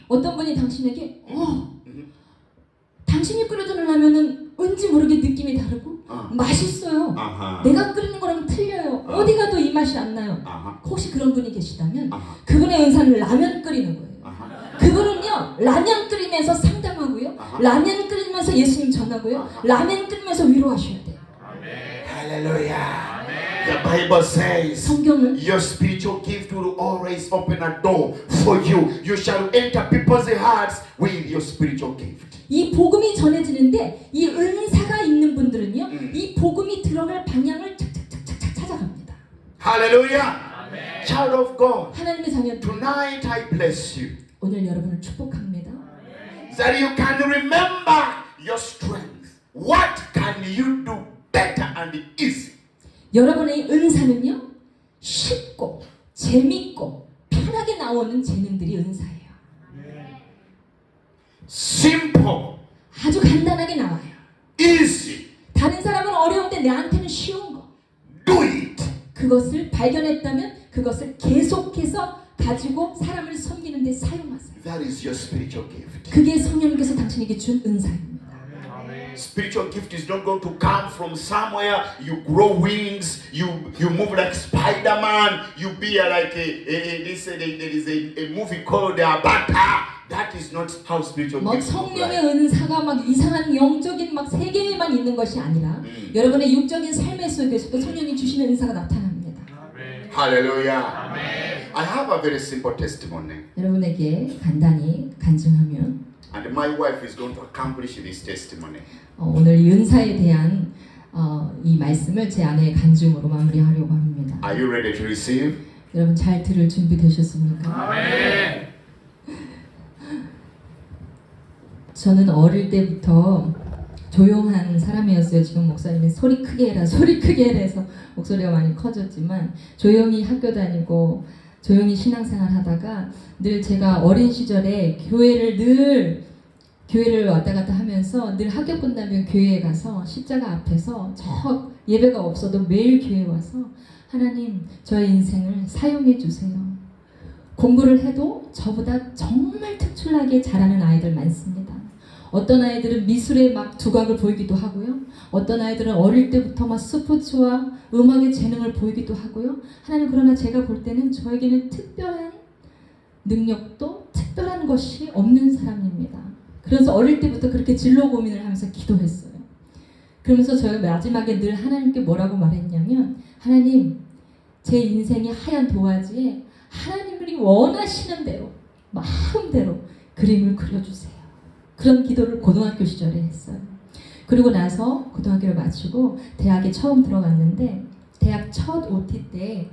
어떤 분이 당신에게 당신이 끓여주는 라면은 왠지 모르게 느낌이 다르고 맛있어요. 내가 끓이는 거랑 틀려요. 어디 가도 이 맛이 안 나요. 혹시 그런 분이 계시다면 그분의 은사는 라면 끓이는 거예요. 그분은요 라면 끓이면서 상담하고요, 라면 끓이면서 예수님 전하고요, 라면 끓이면서 위로하셔야 돼요. Hallelujah. The Bible says 성경은 your spiritual gift will always open a door for you. You shall enter people's hearts with your spiritual gift. 이 복음이 전해지는데 이 은사가 있는 분들은요 이 복음이 들어갈 방향을 착착착착 찾아갑니다. Hallelujah. Child of God, 하나님의 자녀들, tonight I bless you 오늘 여러분을 축복합니다. that you can remember your strength. What can you do better and easy? 여러분의 은사는요, 쉽고 재밌고 편하게 나오는 재능들이 은사예요. Simple, 아주 간단하게 나와요. easy. 다른 사람은 어려운데 나한테는 쉬운 거. Do it. 그것을 발견했다면 그것을 계속해서 가지고 사람을 섬기는 데 사용하세요. That is your spiritual gift. 그게 성령님께서 당신에게 준 은사입니다. Spiritual gift is not going to come from somewhere. You grow wings. You move like Spider-Man. You be like there is a movie called Avatar. That is not how spiritual 뭐 gifts look 성령의 like. 은사가 막 이상한 영적인 막 세계에만 있는 것이 아니라 여러분의 육적인 삶의 속에서도 성령이 주시는 은사가 나타납니다. Hallelujah. I have a very simple testimony. 여러분에게 간단히 간증하면 And my wife is going to accomplish this testimony. 오늘 이 은사에 대한 이 말씀을 제 아내의 간증으로 마무리하려고 합니다. Are you ready to receive? 여러분 잘 들을 준비 되셨습니까? Amen. 저는 어릴 때부터 조용한 사람이었어요. 지금 목사님이 소리 크게 해라 해서 목소리가 많이 커졌지만 조용히 학교 다니고 조용히 신앙생활 하다가 늘 제가 어린 시절에 교회를 왔다 갔다 하면서 늘 학교 끝나면 교회에 가서 십자가 앞에서 저 예배가 없어도 매일 교회에 와서 하나님 저의 인생을 사용해 주세요. 공부를 해도 저보다 정말 특출나게 잘하는 아이들 많습니다. 어떤 아이들은 미술에 막 두각을 보이기도 하고요. 어떤 아이들은 어릴 때부터 막 스포츠와 음악의 재능을 보이기도 하고요. 하나님 그러나 제가 볼 때는 저에게는 특별한 능력도 특별한 것이 없는 사람입니다. 그래서 어릴 때부터 그렇게 진로 고민을 하면서 기도했어요. 그러면서 저희가 마지막에 늘 하나님께 뭐라고 말했냐면 하나님 제 인생의 하얀 도화지에 하나님이 원하시는 대로 마음대로 그림을 그려주세요. 그런 기도를 고등학교 시절에 했어요. 그리고 나서 고등학교를 마치고 대학에 처음 들어갔는데 대학 첫 OT 때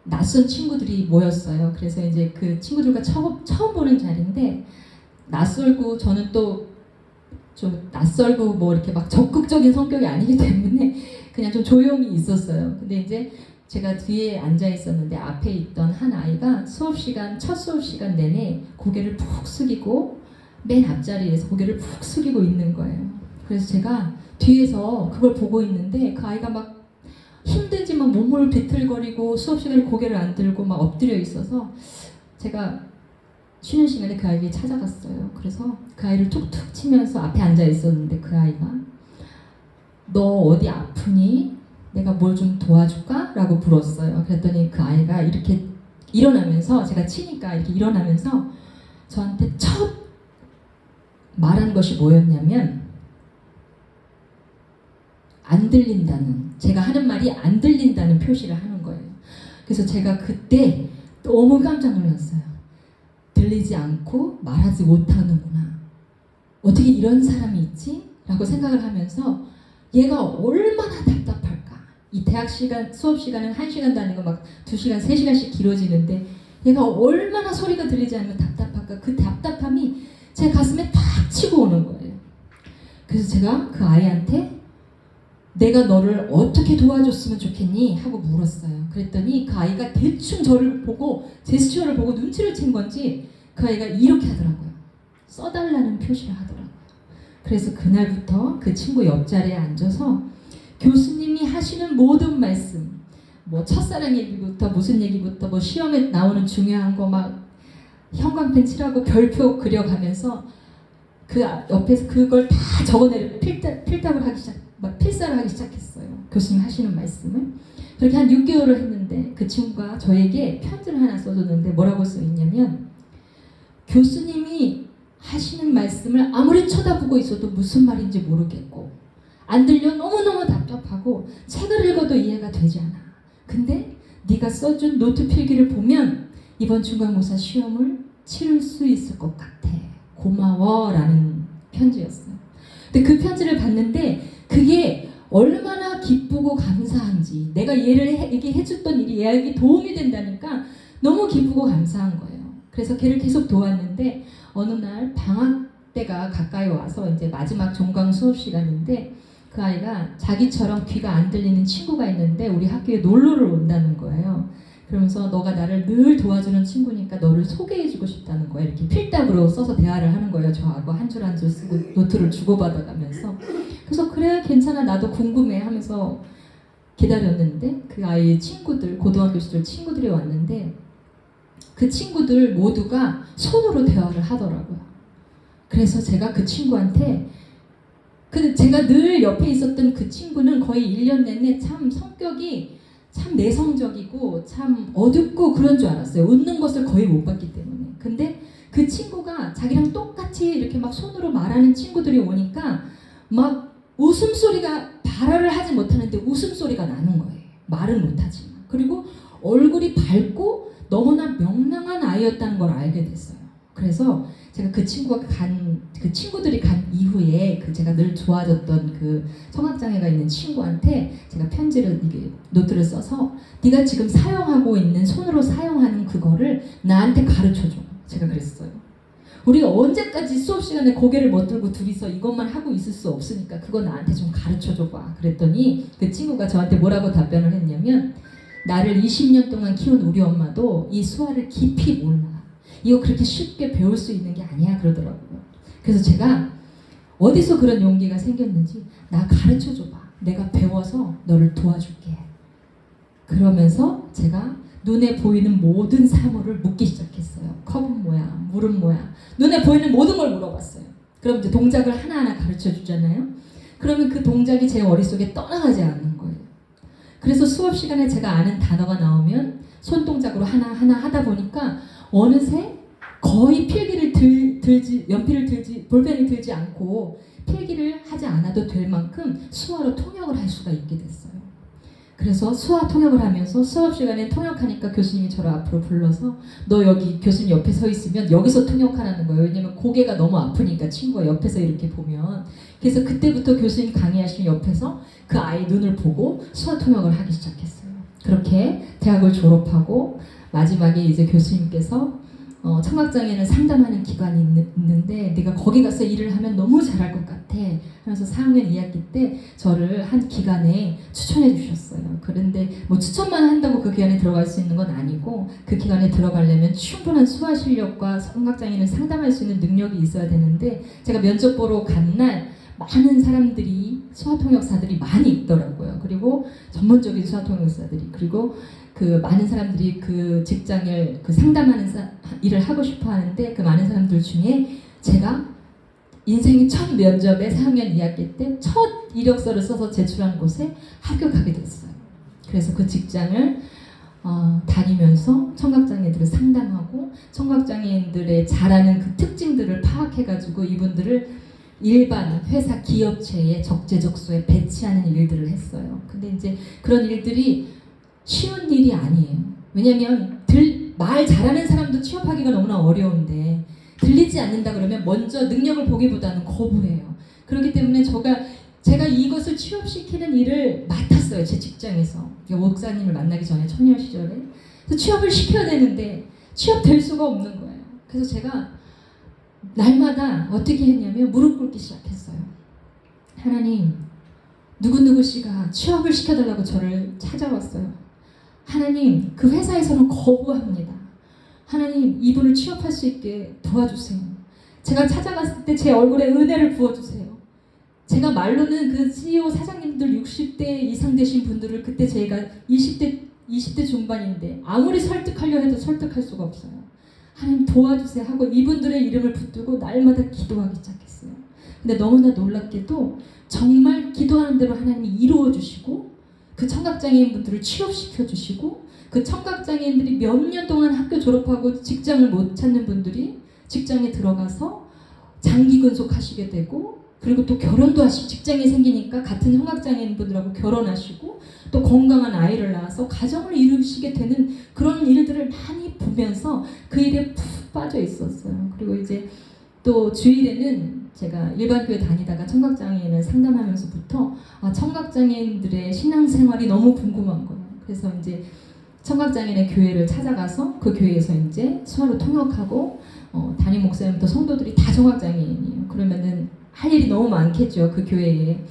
낯선 친구들이 모였어요. 그래서 이제 그 친구들과 처음 보는 자리인데 낯설고 저는 또 좀 낯설고 뭐 이렇게 막 적극적인 성격이 아니기 때문에 그냥 좀 조용히 있었어요. 근데 이제 제가 뒤에 앉아 있었는데 앞에 있던 한 아이가 첫 수업 시간 내내 고개를 푹 숙이고 맨 앞자리에서 고개를 푹 숙이고 있는 거예요. 그래서 제가 뒤에서 그걸 보고 있는데 그 아이가 막 힘들지만 몸을 비틀거리고 수업 시간에 고개를 안 들고 막 엎드려 있어서 제가 쉬는 시간에 그 아이에게 찾아갔어요. 그래서 그 아이를 툭툭 치면서 앞에 앉아 있었는데 그 아이가 너 어디 아프니? 내가 뭘 좀 도와줄까? 라고 물었어요. 그랬더니 그 아이가 이렇게 일어나면서 제가 치니까 이렇게 일어나면서 저한테 첫 말한 것이 뭐였냐면 안 들린다는 제가 하는 말이 안 들린다는 표시를 하는 거예요. 그래서 제가 그때 너무 깜짝 놀랐어요. 들리지 않고 말하지 못하는구나. 어떻게 이런 사람이 있지? 라고 생각을 하면서 얘가 얼마나 답답할까. 이 대학 시간, 수업 시간은 1시간도 아니고 막 2시간, 3시간씩 길어지는데 얘가 얼마나 소리가 들리지 않으면 답답할까. 그 답답함이 제 가슴에 탁 치고 오는 거예요. 그래서 제가 그 아이한테 내가 너를 어떻게 도와줬으면 좋겠니? 하고 물었어요. 그랬더니 그 아이가 대충 저를 보고 제스처를 보고 눈치를 챈 건지 그 아이가 이렇게 하더라고요. 써달라는 표시를 하더라고요. 그래서 그날부터 그 친구 옆자리에 앉아서 교수님이 하시는 모든 말씀, 뭐 첫사랑 얘기부터 무슨 얘기부터 뭐 시험에 나오는 중요한 거 막 형광펜 칠하고 별표 그려가면서 그 옆에서 그걸 다 적어내려 필답을 하기 막 필사를 하기 시작했어요. 교수님 하시는 말씀을. 그렇게 한 6개월을 했는데 그 친구가 저에게 편지를 하나 써줬는데 뭐라고 써있냐면 교수님이 하시는 말씀을 아무리 쳐다보고 있어도 무슨 말인지 모르겠고 안 들려 너무너무 답답하고 책을 읽어도 이해가 되지 않아. 근데 네가 써준 노트 필기를 보면 이번 중간고사 시험을 치를 수 있을 것 같아. 고마워 라는 편지였어요. 근데 그 편지를 봤는데 그게 얼마나 기쁘고 감사한지 내가 얘기 해줬던 일이 얘에게 도움이 된다니까 너무 기쁘고 감사한 거예요. 그래서 걔를 계속 도왔는데 어느 날 방학 때가 가까이 와서 이제 마지막 종강 수업 시간인데 그 아이가 자기처럼 귀가 안 들리는 친구가 있는데 우리 학교에 놀러를 온다는 거예요. 그러면서 너가 나를 늘 도와주는 친구니까 너를 소개해주고 싶다는 거예요. 이렇게 필답으로 써서 대화를 하는 거예요. 저하고 한 줄 한 줄 쓰고 노트를 주고받아가면서. 그래서 그래 괜찮아 나도 궁금해 하면서 기다렸는데 그 아이의 친구들 고등학교 시절 친구들이 왔는데 그 친구들 모두가 손으로 대화를 하더라고요. 그래서 제가 그 친구한테 제가 늘 옆에 있었던 그 친구는 거의 1년 내내 참 성격이 참 내성적이고 참 어둡고 그런 줄 알았어요. 웃는 것을 거의 못 봤기 때문에. 근데 그 친구가 자기랑 똑같이 이렇게 막 손으로 말하는 친구들이 오니까 막 웃음소리가 발화를 하지 못하는데 웃음소리가 나는 거예요. 말은 못하지만. 그리고 얼굴이 밝고 너무나 명랑한 아이였다는 걸 알게 됐어요. 그래서 제가 그 친구들이 간 이후에 제가 늘 좋아졌던 그 청각장애가 있는 친구한테 제가 편지를 노트를 써서 네가 지금 사용하고 있는 손으로 사용하는 그거를 나한테 가르쳐줘. 제가 그랬어요. 우리가 언제까지 수업 시간에 고개를 못들고 둘이서 이것만 하고 있을 수 없으니까 그거 나한테 좀 가르쳐줘봐. 그랬더니 그 친구가 저한테 뭐라고 답변을 했냐면 나를 20년 동안 키운 우리 엄마도 이 수화를 깊이 몰라. 이거 그렇게 쉽게 배울 수 있는 게 아니야 그러더라고요. 그래서 제가 어디서 그런 용기가 생겼는지 나 가르쳐줘봐. 내가 배워서 너를 도와줄게. 그러면서 제가 눈에 보이는 모든 사물을 묻기 시작했어요. 컵은 뭐야? 물은 뭐야? 눈에 보이는 모든 걸 물어봤어요. 그럼 이제 동작을 하나하나 가르쳐주잖아요. 그러면 그 동작이 제 머릿속에 떠나가지 않는 거예요. 그래서 수업 시간에 제가 아는 단어가 나오면 손동작으로 하나하나 하다 보니까 어느새 거의 연필을 들지 볼펜을 들지 않고 필기를 하지 않아도 될 만큼 수화로 통역을 할 수가 있게 됐어요. 그래서 수화 통역을 하면서 수업 시간에 통역하니까 교수님이 저를 앞으로 불러서 너 여기 교수님 옆에 서 있으면 여기서 통역하라는 거예요. 왜냐면 고개가 너무 아프니까 친구가 옆에서 이렇게 보면. 그래서 그때부터 교수님 강의하시면 옆에서 그 아이 눈을 보고 수화 통역을 하기 시작했어요. 그렇게 대학을 졸업하고 마지막에 이제 교수님께서 청각장애인을 상담하는 기관이 있는데 네가 거기 가서 일을 하면 너무 잘할 것 같아 하면서 4학년 2학기 때 저를 한 기관에 추천해 주셨어요. 그런데 뭐 추천만 한다고 그 기관에 들어갈 수 있는 건 아니고 그 기관에 들어가려면 충분한 수화 실력과 청각장애인을 상담할 수 있는 능력이 있어야 되는데 제가 면접 보러 간 날 많은 사람들이 수화통역사들이 많이 있더라고요. 그리고 전문적인 수화통역사들이 그리고 그 많은 사람들이 그 직장을 상담하는 일을 하고 싶어 하는데 그 많은 사람들 중에 제가 인생의 첫 면접에 4학년 2학기 때 첫 이력서를 써서 제출한 곳에 합격하게 됐어요. 그래서 그 직장을 다니면서 청각장애인들을 상담하고 청각장애인들의 잘하는 그 특징들을 파악해가지고 이분들을 일반 회사 기업체에 적재적소에 배치하는 일들을 했어요. 근데 이제 그런 일들이 쉬운 일이 아니에요. 왜냐면 말 잘하는 사람도 취업하기가 너무나 어려운데 들리지 않는다 그러면 먼저 능력을 보기보다는 거부해요. 그렇기 때문에 제가 이것을 취업시키는 일을 맡았어요. 제 직장에서. 목사님을 만나기 전에 처녀 시절에. 그래서 취업을 시켜야 되는데 취업될 수가 없는 거예요. 그래서 제가 날마다 어떻게 했냐면 무릎 꿇기 시작했어요. 하나님, 누구누구 씨가 취업을 시켜달라고 저를 찾아왔어요. 하나님, 그 회사에서는 거부합니다. 하나님, 이분을 취업할 수 있게 도와주세요. 제가 찾아갔을 때 제 얼굴에 은혜를 부어주세요. 제가 말로는 그 CEO 사장님들 60대 이상 되신 분들을 그때 제가 20대 중반인데 아무리 설득하려 해도 설득할 수가 없어요. 하나님 도와주세요 하고 이분들의 이름을 붙들고 날마다 기도하기 시작했어요. 근데 너무나 놀랍게도 정말 기도하는 대로 하나님이 이루어 주시고 그 청각장애인 분들을 취업시켜 주시고 그 청각장애인들이 몇 년 동안 학교 졸업하고 직장을 못 찾는 분들이 직장에 들어가서 장기 근속하시게 되고 그리고 또 결혼도 하시고 직장이 생기니까 같은 청각장애인 분들하고 결혼하시고 또 건강한 아이를 낳아서 가정을 이루시게 되는 그런 일들을 많이 보면서 그 일에 푹 빠져 있었어요. 그리고 이제 또 주일에는 제가 일반 교회 다니다가 청각장애인을 상담하면서부터 청각장애인들의 신앙생활이 너무 궁금한 거예요. 그래서 이제 청각장애인의 교회를 찾아가서 그 교회에서 이제 수화로 통역하고 담임 목사님부터 성도들이 다 청각장애인이에요. 그러면은 할 일이 너무 많겠죠. 그 교회에.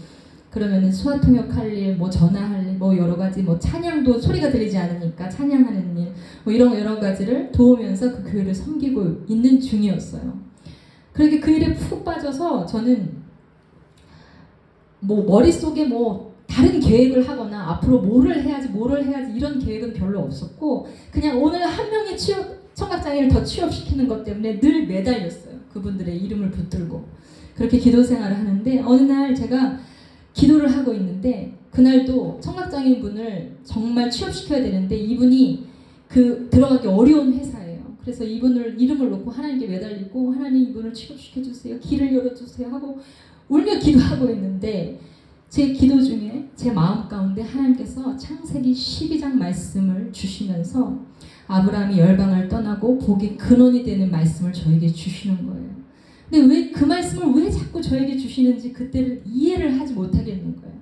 그러면은 수화통역 할 일, 뭐 전화할 일, 뭐 여러 가지 뭐 찬양도 소리가 들리지 않으니까 찬양하는 일, 뭐 이런 여러 가지를 도우면서 그 교회를 섬기고 있는 중이었어요. 그렇게 그 일에 푹 빠져서 저는 뭐 머릿속에 뭐 다른 계획을 하거나 앞으로 뭐를 해야지 이런 계획은 별로 없었고 그냥 오늘 한 명의 청각장애를 더 취업시키는 것 때문에 늘 매달렸어요. 그분들의 이름을 붙들고 그렇게 기도 생활을 하는데 어느 날 제가 기도를 하고 있는데 그날도 청각장애인 분을 정말 취업시켜야 되는데 이분이 그 들어가기 어려운 회사예요. 그래서 이분을 이름을 놓고 하나님께 매달리고 하나님 이분을 취업시켜 주세요. 길을 열어주세요 하고 울며 기도하고 있는데 제 기도 중에 제 마음 가운데 하나님께서 창세기 12장 말씀을 주시면서 아브라함이 열방을 떠나고 복의 근원이 되는 말씀을 저에게 주시는 거예요. 근데 왜 그 말씀을 왜 자꾸 저에게 주시는지 그때를 이해를 하지 못하겠는 거예요.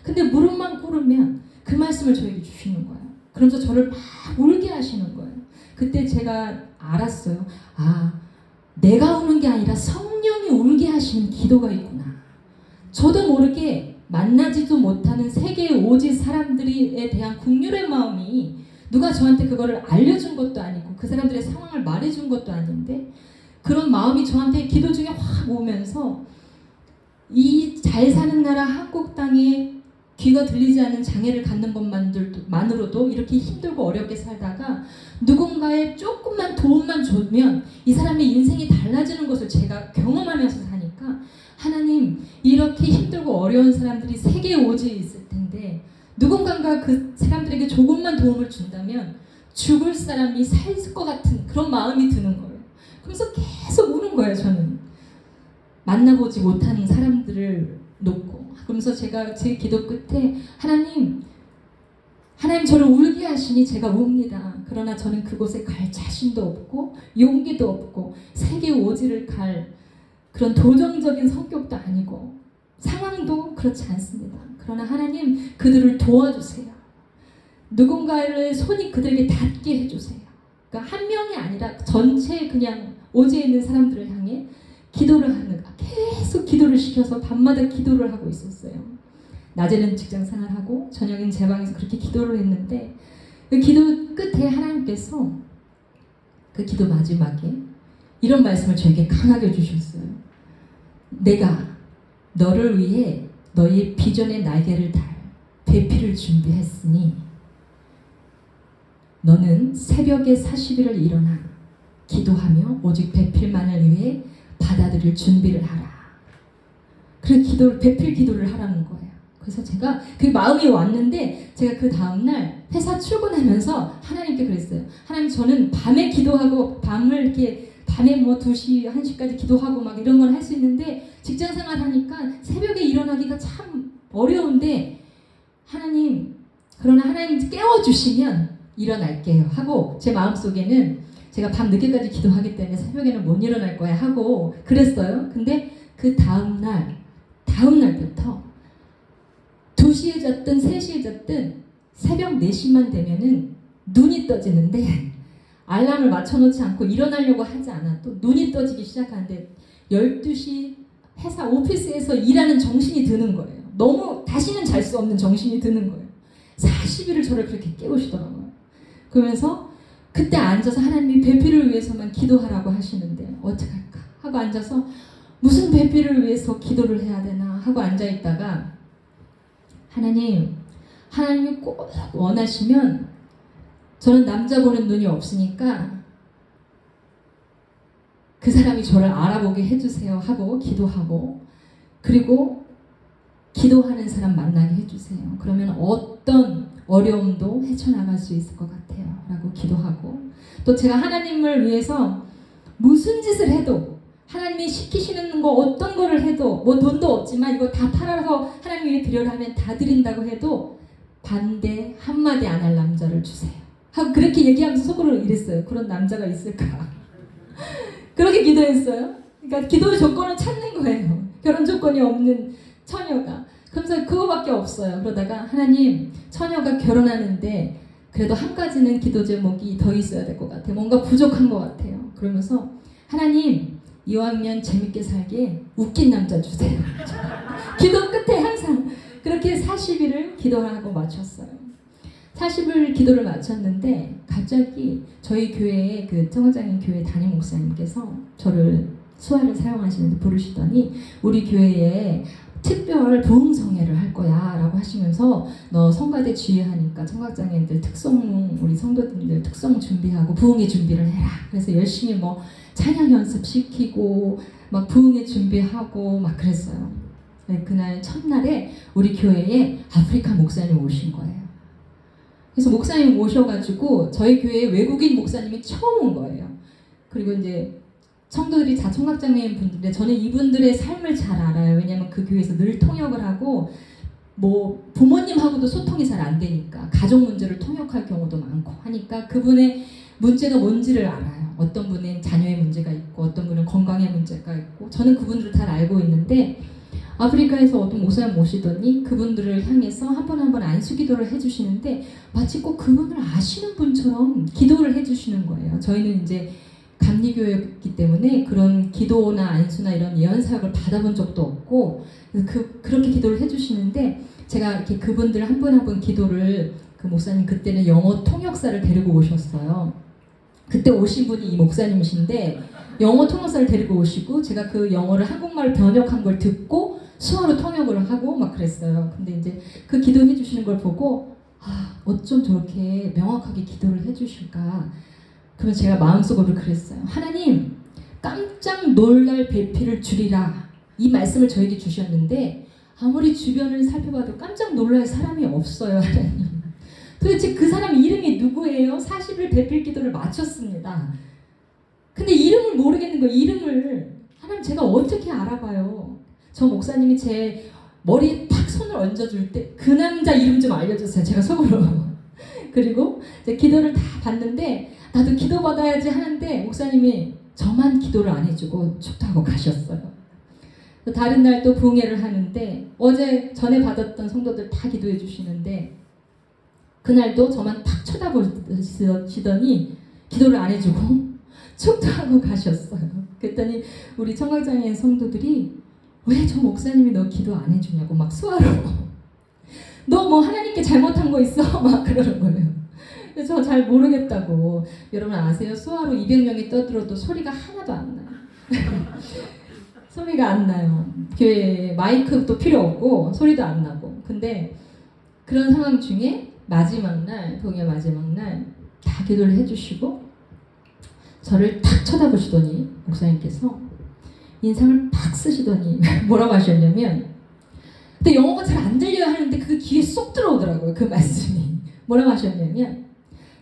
근데 무릎만 꿇으면 그 말씀을 저에게 주시는 거예요. 그러면서 저를 막 울게 하시는 거예요. 그때 제가 알았어요. 아, 내가 우는 게 아니라 성령이 울게 하시는 기도가 있구나. 저도 모르게 만나지도 못하는 세계의 오지 사람들에 대한 국률의 마음이 누가 저한테 그거를 알려준 것도 아니고 그 사람들의 상황을 말해준 것도 아닌데 그런 마음이 저한테 기도 중에 확 오면서 이 잘 사는 나라 한국 땅에 귀가 들리지 않는 장애를 갖는 것만으로도 이렇게 힘들고 어렵게 살다가 누군가의 조금만 도움만 주면 이 사람의 인생이 달라지는 것을 제가 경험하면서 사니까 하나님 이렇게 힘들고 어려운 사람들이 세계에 오지 있을 텐데 누군가가 그 사람들에게 조금만 도움을 준다면 죽을 사람이 살 것 같은 그런 마음이 드는 거예요. 그래서 계속 우는 거예요. 저는 만나보지 못하는 사람들을 놓고 그러면서 제가 제 기도 끝에 하나님 저를 울게 하시니 제가 웁니다. 그러나 저는 그곳에 갈 자신도 없고 용기도 없고 세계 오지를 갈 그런 도정적인 성격도 아니고 상황도 그렇지 않습니다. 그러나 하나님 그들을 도와주세요. 누군가의 손이 그들에게 닿게 해주세요. 그러니까 한 명이 아니라 전체 그냥 오지에 있는 사람들을 향해 기도를 하는 거 계속 기도를 시켜서 밤마다 기도를 하고 있었어요. 낮에는 직장 생활하고 저녁엔 제 방에서 그렇게 기도를 했는데 그 기도 끝에 하나님께서 그 기도 마지막에 이런 말씀을 저에게 강하게 주셨어요. 내가 너를 위해 너의 비전의 날개를 달 배필을 준비했으니 너는 새벽에 40일을 일어나 기도하며 오직 배필만을 위해 받아들일 준비를 하라. 그래서 배필 기도를 하라는 거예요. 그래서 제가 그 마음이 왔는데 제가 그 다음날 회사 출근하면서 하나님께 그랬어요. 하나님 저는 밤에 기도하고 밤에 뭐 2시, 1시까지 기도하고 막 이런 걸 할 수 있는데 직장 생활 하니까 새벽에 일어나기가 참 어려운데 그러나 하나님 깨워주시면 일어날게요 하고 제 마음속에는 제가 밤 늦게까지 기도하기 때문에 새벽에는 못 일어날 거야 하고 그랬어요. 근데 그 다음날부터 2시에 잤든 3시에 잤든 새벽 4시만 되면은 눈이 떠지는데 알람을 맞춰놓지 않고 일어나려고 하지 않아도 눈이 떠지기 시작하는데 12시 회사 오피스에서 일하는 정신이 드는 거예요. 너무 다시는 잘 수 없는 정신이 드는 거예요. 40일을 저를 그렇게 깨우시더라고요. 그러면서 그때 앉아서 하나님이 배필을 위해서만 기도하라고 하시는데 어떡할까 하고 앉아서 무슨 배필을 위해서 기도를 해야 되나 하고 앉아있다가 하나님이 꼭 원하시면 저는 남자 보는 눈이 없으니까 그 사람이 저를 알아보게 해주세요 하고 기도하고 그리고 기도하는 사람 만나게 해주세요. 그러면 어떤 어려움도 헤쳐나갈 수 있을 것 같아요 라고 기도하고 또 제가 하나님을 위해서 무슨 짓을 해도 하나님이 시키시는 거 어떤 거를 해도 뭐 돈도 없지만 이거 다 팔아서 하나님 위해 드려라 하면 다 드린다고 해도 반대 한마디 안 할 남자를 주세요 하고 그렇게 얘기하면서 속으로 이랬어요. 그런 남자가 있을까 그렇게 기도했어요. 그러니까 기도의 조건을 찾는 거예요. 결혼 조건이 없는 처녀가. 그러면서 그거밖에 없어요. 그러다가 하나님 처녀가 결혼하는데 그래도 한 가지는 기도 제목이 더 있어야 될 것 같아요. 뭔가 부족한 것 같아요. 그러면서 하나님 이왕이면 재밌게 살게 웃긴 남자 주세요. 기도 끝에 항상 그렇게 40일을 기도하고 마쳤어요. 40일 기도를 마쳤는데 갑자기 저희 교회의 그 청원장님 교회 담임 목사님께서 저를 수화를 사용하시는데 부르시더니 우리 교회에 특별 부흥성회를 할 거야 라고 하시면서 너 성가대 지휘하니까 청각장애인들 특성 우리 성도님들 특성 준비하고 부흥회 준비를 해라. 그래서 열심히 뭐 찬양 연습시키고 막 부흥회 준비하고 막 그랬어요. 그날 첫날에 우리 교회에 아프리카 목사님 오신 거예요. 그래서 목사님 오셔가지고 저희 교회에 외국인 목사님이 처음 온 거예요. 그리고 이제 성도들이 다 청각장애인 분들인데 저는 이분들의 삶을 잘 알아요. 왜냐면 그 교회에서 늘 통역을 하고 뭐 부모님하고도 소통이 잘 안 되니까 가족 문제를 통역할 경우도 많고 하니까 그분의 문제가 뭔지를 알아요. 어떤 분은 자녀의 문제가 있고 어떤 분은 건강의 문제가 있고 저는 그분들을 잘 알고 있는데 아프리카에서 어떤 목사님 모시더니 그분들을 향해서 한 번 한 번 안수기도를 해주시는데 마치 꼭 그분을 아시는 분처럼 기도를 해주시는 거예요. 저희는 이제 감리교회였기 때문에 그런 기도나 안수나 이런 예언 사역을 받아본 적도 없고 그렇게 기도를 해주시는데 제가 이렇게 그분들 한 분 한 분 기도를 그 목사님 그때는 영어 통역사를 데리고 오셨어요. 그때 오신 분이 이 목사님이신데 영어 통역사를 데리고 오시고 제가 그 영어를 한국말 번역한 걸 듣고 수화로 통역을 하고 막 그랬어요. 근데 이제 그 기도해 주시는 걸 보고 어쩜 저렇게 명확하게 기도를 해 주실까. 그러면 제가 마음속으로 그랬어요. 하나님 깜짝 놀랄 배필을 주리라. 이 말씀을 저에게 주셨는데 아무리 주변을 살펴봐도 깜짝 놀랄 사람이 없어요. 하나님. 도대체 그 사람 이름이 누구예요? 40일 배필 기도를 마쳤습니다. 근데 이름을 모르겠는 거예요. 이름을. 하나님 제가 어떻게 알아봐요. 저 목사님이 제 머리에 탁 손을 얹어줄 때 그 남자 이름 좀 알려줬어요. 제가 속으로. 그리고 이제 기도를 다 받는데 나도 기도 받아야지 하는데 목사님이 저만 기도를 안 해주고 축도하고 가셨어요. 다른 날 또 부흥회를 하는데 어제 전에 받았던 성도들 다 기도해 주시는데 그날도 저만 탁 쳐다보시더니 기도를 안 해주고 축도하고 가셨어요. 그랬더니 우리 청각장애인 성도들이 왜 저 목사님이 너 기도 안 해주냐고 막 수화로 너 뭐 하나님께 잘못한 거 있어? 막 그러는 거예요. 그래서 저 잘 모르겠다고. 여러분 아세요? 수화로 200명이 떠들어도 소리가 하나도 안 나요. 소리가 안 나요. 교회 마이크도 필요 없고 소리도 안 나고. 근데 그런 상황 중에 마지막 날, 동의 마지막 날 다 기도를 해주시고 저를 탁 쳐다보시더니 목사님께서 인상을 팍 쓰시더니 뭐라고 하셨냐면 근데 영어가 잘 안 들려야 하는데 그게 귀에 쏙 들어오더라고요. 그 말씀이. 뭐라고 하셨냐면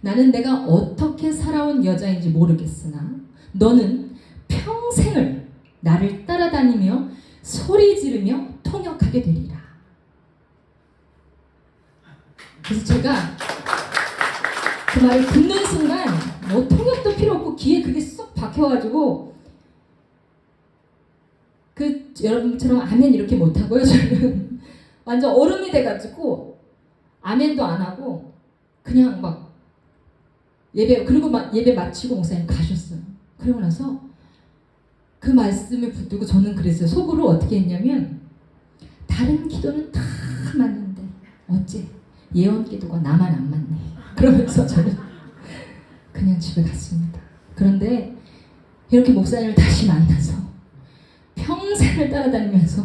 나는 내가 어떻게 살아온 여자인지 모르겠으나 너는 평생을 나를 따라다니며 소리 지르며 통역하게 되리라. 그래서 제가 그 말을 듣는 순간 뭐 통역도 필요 없고 귀에 그게 쏙 박혀가지고 여러분처럼 아멘 이렇게 못하고요. 저는 완전 얼음이 돼가지고 아멘도 안 하고 그냥 막 그리고 막 예배 마치고 목사님 가셨어요. 그러고 나서 그 말씀을 붙들고 저는 그랬어요. 속으로 어떻게 했냐면 다른 기도는 다 맞는데 어째 예언 기도가 나만 안 맞네. 그러면서 저는 그냥 집에 갔습니다. 그런데 이렇게 목사님을 다시 만나서 평생을 따라다니면서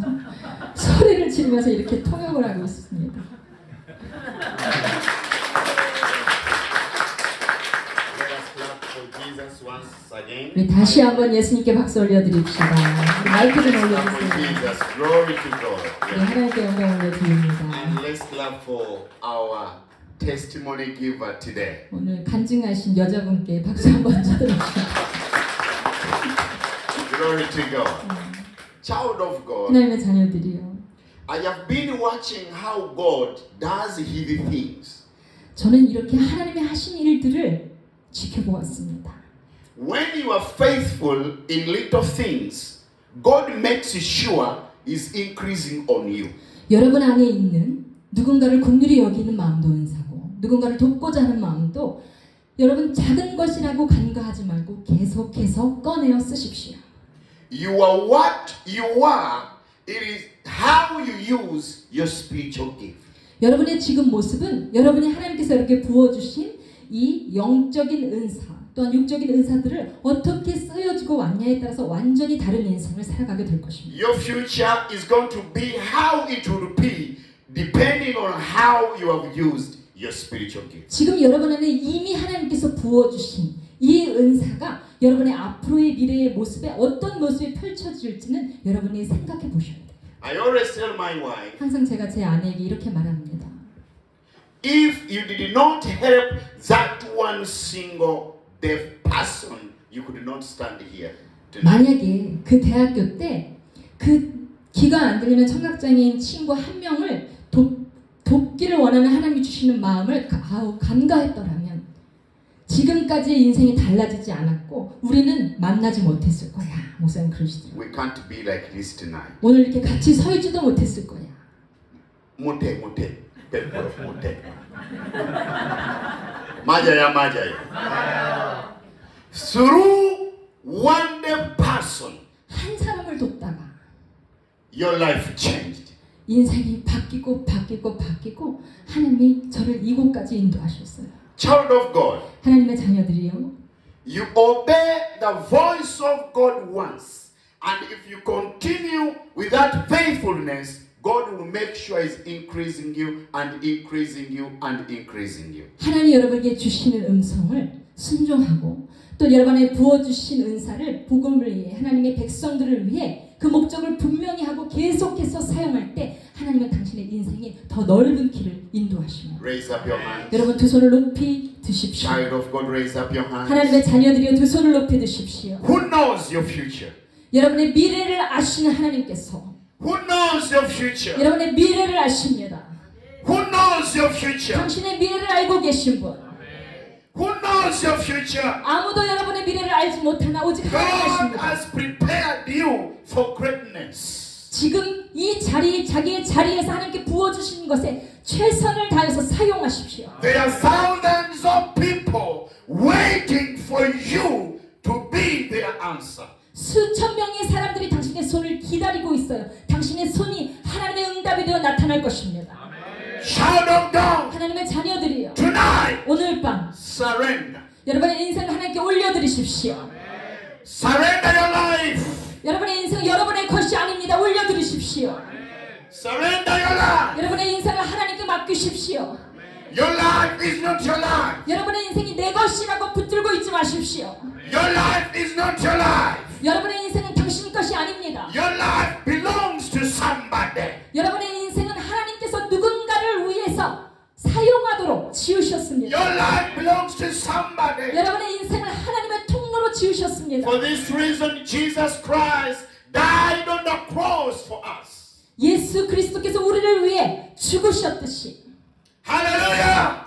소리를 지르면서 이렇게 통역을 하고 있습니다. 우리 다시 한번 예수님께 박수 올려드립시다. 마이크 좀 올려주세요. 네, 하나님께 영광 올려드립니다. And let's clap for our testimony giver today. 오늘 간증하신 여자분께 박수 한번 쳐드립시다. Glory to God. Child of God, 하나님의 자녀들이요. I have been watching how God does His things. 저는 이렇게 하나님의 하신 일들을 지켜보았습니다. When you are faithful in little things, God makes sure is increasing on you. 여러분 안에 있는 누군가를 긍휼히 여기는 마음도 은사고 누군가를 돕고자 하는 마음도 여러분 작은 것이라고 간과하지 말고 계속해서 꺼내어 쓰십시오. You are what you are. It is how you use your spiritual gift. 여러분의 지금 모습은 여러분이 하나님께서 이렇게 부어주신 이 영적인 은사 또한 육적인 은사들을 어떻게 쓰여지고 왔냐에 따라서 완전히 다른 인생을 살아가게 될 것입니다. Your future is going to be how it will be depending on how you have used your spiritual gift. 지금 여러분 안에 이미 하나님께서 부어주신 이 은사가 여러분의 앞으로의 미래의 모습에 어떤 모습이 펼쳐질지는 여러분이 생각해 보셔야 돼요. I always tell my wife, 항상 제가 제 아내에게 이렇게 말합니다. if you did not help that one single deaf person, you could not stand here tonight. 만약에 그 대학교 때 그 귀가 안 들리는 청각장애인 친구 한 명을 돕기를 원하는 하나님이 주시는 마음을 간과했더라면 지금까지의 인생이 달라지지 않았고 우리는 만나지 못했을 거야. 목사님 그러시더라고요. We can't be like this tonight. 오늘 이렇게 같이 서 있지도 못했을 거야. 못해. 맞아요. Through one deaf person, 한 사람을 돕다가 your life changed. 인생이 바뀌고 하나님이 저를 이곳까지 인도하셨어요. Child of God, 하나님의 자녀들이요. you obey the voice of God once, and if you continue with that faithfulness, God will make sure He's increasing you and increasing you and increasing you. 하나님 여러분에게 주시는 음성을 순종하고 또 여러분의 부어주신 은사를 복음을 위해 하나님의 백성들을 위해 그 목적을 분명히 하고 계속해서 사용할 때 하나님은 당신의 인생에 더 넓은 길을 인도하십니다. Raise up your hands. 여러분 두 손을 높이 드십시오. Child of God, raise up your hands. 하나님의 자녀들이여 두 손을 높이 드십시오. Who knows your future? 여러분의 미래를 아시는 하나님께서 Who knows your future? 여러분의 미래를 아십니다. Who knows your future? 당신의 미래를 알고 계신 분. Who knows your future? 아무도 여러분의 미래를 알지 못하나 오직 하나님 God 아십니다. has prepared you for greatness. 지금 이 자리, 자기의 자리에서 하나님께 부어주신 것에 최선을 다해서 사용하십시오. There are thousands of people waiting for you to be their answer. 수천 명의 사람들이 당신의 손을 기다리고 있어요. 당신의 손이 하나님의 응답이 되어 나타날 것입니다. Child of God, 하나님의 자녀들이요. tonight, 오늘 밤 surrender. 여러분의 인생을 하나님께 올려드리십시오. Surrender your life. 여러분의 인생 여러분의 것이 아닙니다. 올려드리십시오. Surrender your life. 여러분의 인생을 하나님께 맡기십시오. Your life is not your life. 여러분의 인생이 내 것이라고 붙들고 있지 마십시오. Your life is not your life. 여러분의 인생은 당신 것이 아닙니다. Your life belongs to somebody. 여러분의 인생은 하나님께서 누군가를 위해서 사용하도록 지으셨습니다. Your life belongs to somebody. 여러분의 인생을 하나님의 통로로 지으셨습니다. For this reason, Jesus Christ died on the cross for us. 예수 그리스도께서 우리를 위해 죽으셨듯이 Hallelujah.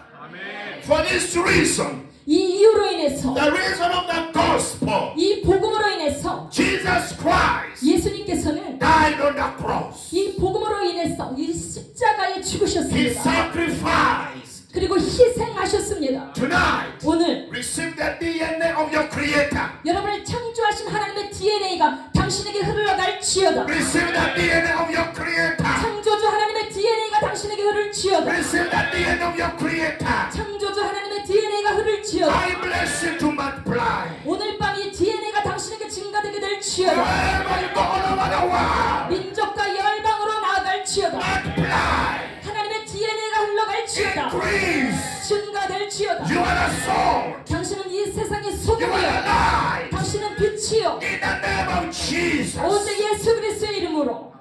For this reason, 이 이유로 인해서 the reason of the gospel, 이 복음으로 인해서 Jesus Christ 예수님께서는 died on the cross. 이 복음으로 인해서 이 십자가에 He 죽으셨습니다. sacrificed. 그리고 희생하셨습니다. Tonight, 오늘 receive the DNA of your Creator. 여러분을 창조하신 하나님의 DNA가 당신에게 흘러갈지어다. Receive the DNA of your Creator. 창조주 하나님의 DNA가 당신에게 흐를지어다. Receive the DNA of your Creator. 창조주 하나님의 DNA가 흐를지어다. I bless you to multiply. 오늘 밤 이 DNA가 당신에게 증가되게 될지어다. Wherever you go all over the world, 민족과 열방으로 나아갈지어다. multiply. 하나님의 DNA가 흘러갈지어다. Increase. 증가될지어다. You are the salt. 당신은 이 세상의 You are the 소금이요. light. 당신은 빛이요. In the name of Jesus. 오직 예수 그리스도의 이름으로.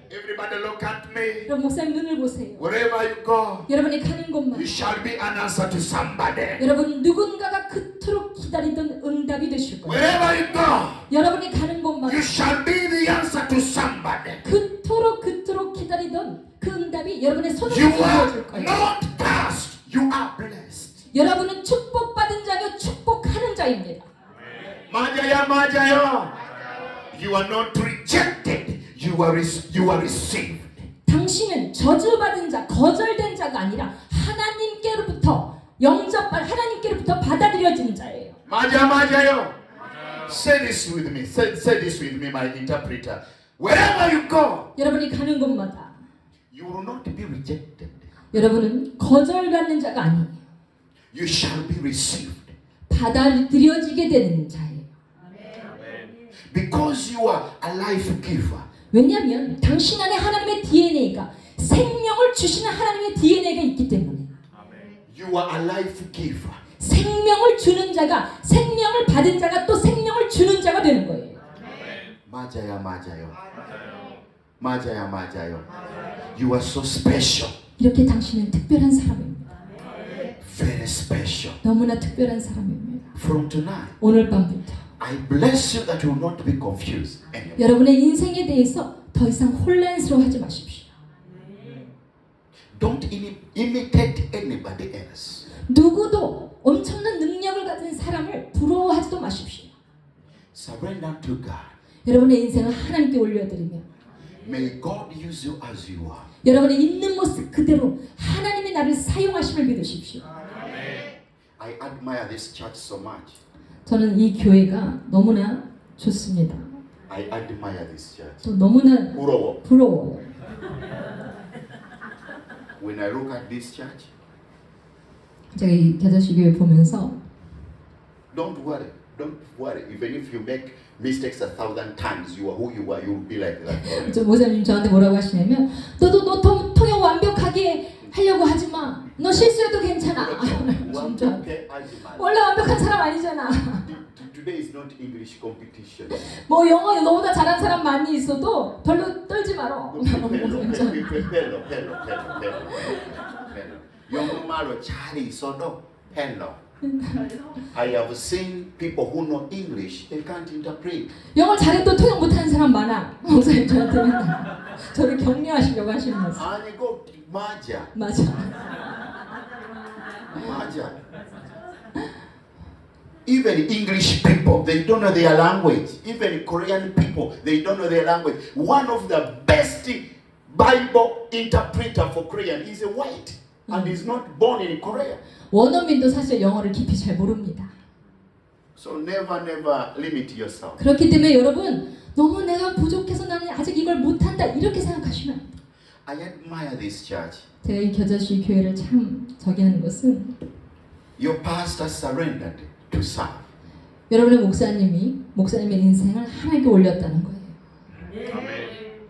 Everybody look at me. 여러분 목사님 눈을 보세요. Wherever you go, 여러분이 가는 곳만 you shall be an answer to somebody. 여러분 누군가가 그토록 기다리던 응답이 되실 거예요. Wherever you go, 여러분이 가는 곳만 you shall be the answer to somebody. 그토록 기다리던 그 응답이 여러분의 손으로 You are 이루어질 거예요. not cursed. You are blessed. 여러분은 축복받은 자며 축복하는 자입니다. 맞아요. You are not rejected. You are received. 당신은 저주받은 자, 거절된 자가 아니라 하나님께로부터 하나님께로부터 받아들여진 자예요. 맞아요. Say this with me. Say this with me, my interpreter. Wherever you go, 여러분이 가는 곳마다 you will not be rejected. 여러분은 거절받는 자가 아니에요. You shall be received. 받아들여지게 되는 자예요. Because you are a life giver. 왜냐하면 당신 안에 하나님의 DNA가 생명을 주시는 하나님의 DNA가 있기 때문에 You are a life giver. 생명을 주는 자가 생명을 받은 자가 또 생명을 주는 자가 되는 거예요. 맞아요, 맞아요. 맞아요, 맞아요. You are so special. 이렇게 당신은 특별한 사람입니다. Very special. 너무나 특별한 사람입니다. From tonight, 오늘 밤부터 I bless you that you will not be confused anymore. 여러분의 인생에 대해서 더 이상 혼란스러워하지 마십시오. Don't imitate anybody else. 누구도 엄청난 능력을 가진 사람을 부러워하지도 마십시오. Surrender to God. 여러분의 인생을 하나님께 올려드리며 May God use you as you are. 여러분의 있는 모습 그대로 하나님이 나를 사용하심을 믿으십시오. I admire this church so much. 저는 이 교회가 너무나 좋습니다. I admire this church. 또 너무나 부러워. 부러워요. When I look at this church, 제가 이 겨자씨 교회 보면서 don't worry. Don't worry. Even if you make mistakes 1,000 times, you are who you are. You will be like that. 저 목사님 저한테 뭐라고 하시냐면 너도 통역 완벽하게 하려고 하지 마. 너 실수해도 괜찮아. 진짜 완벽하지 마. 원래 완벽한 사람 아니잖아. Today is not English competition. 뭐 영어 너보다 잘한 사람 많이 있어도 별로 떨지 마라. 펠로. 영어말로 잘 있어도 펠로. I have seen people who know English, they can't interpret. 영어 잘해도 통역 못하는 사람 많아. 목사님 저한테 맨날 저를 격려하시려고 하시면서 아니 그 맞아. Even English people, they don't know their language. Even Korean people, they don't know their language. One of the best Bible interpreter for Korean is a white, and he's not born in Korea. 원어민도 사실 영어를 깊이 잘 모릅니다. So never limit yourself. 그렇기 때문에 여러분 너무 내가 부족해서 나는 아직 이걸 못한다 이렇게 생각하시면 안 돼요. I admire this church. 제가 이 겨자씨 교회를 참 저기 하는 것은 Your pastor surrendered to serve. 여러분의 목사님의 인생을 하나님께 올렸다는 거예요.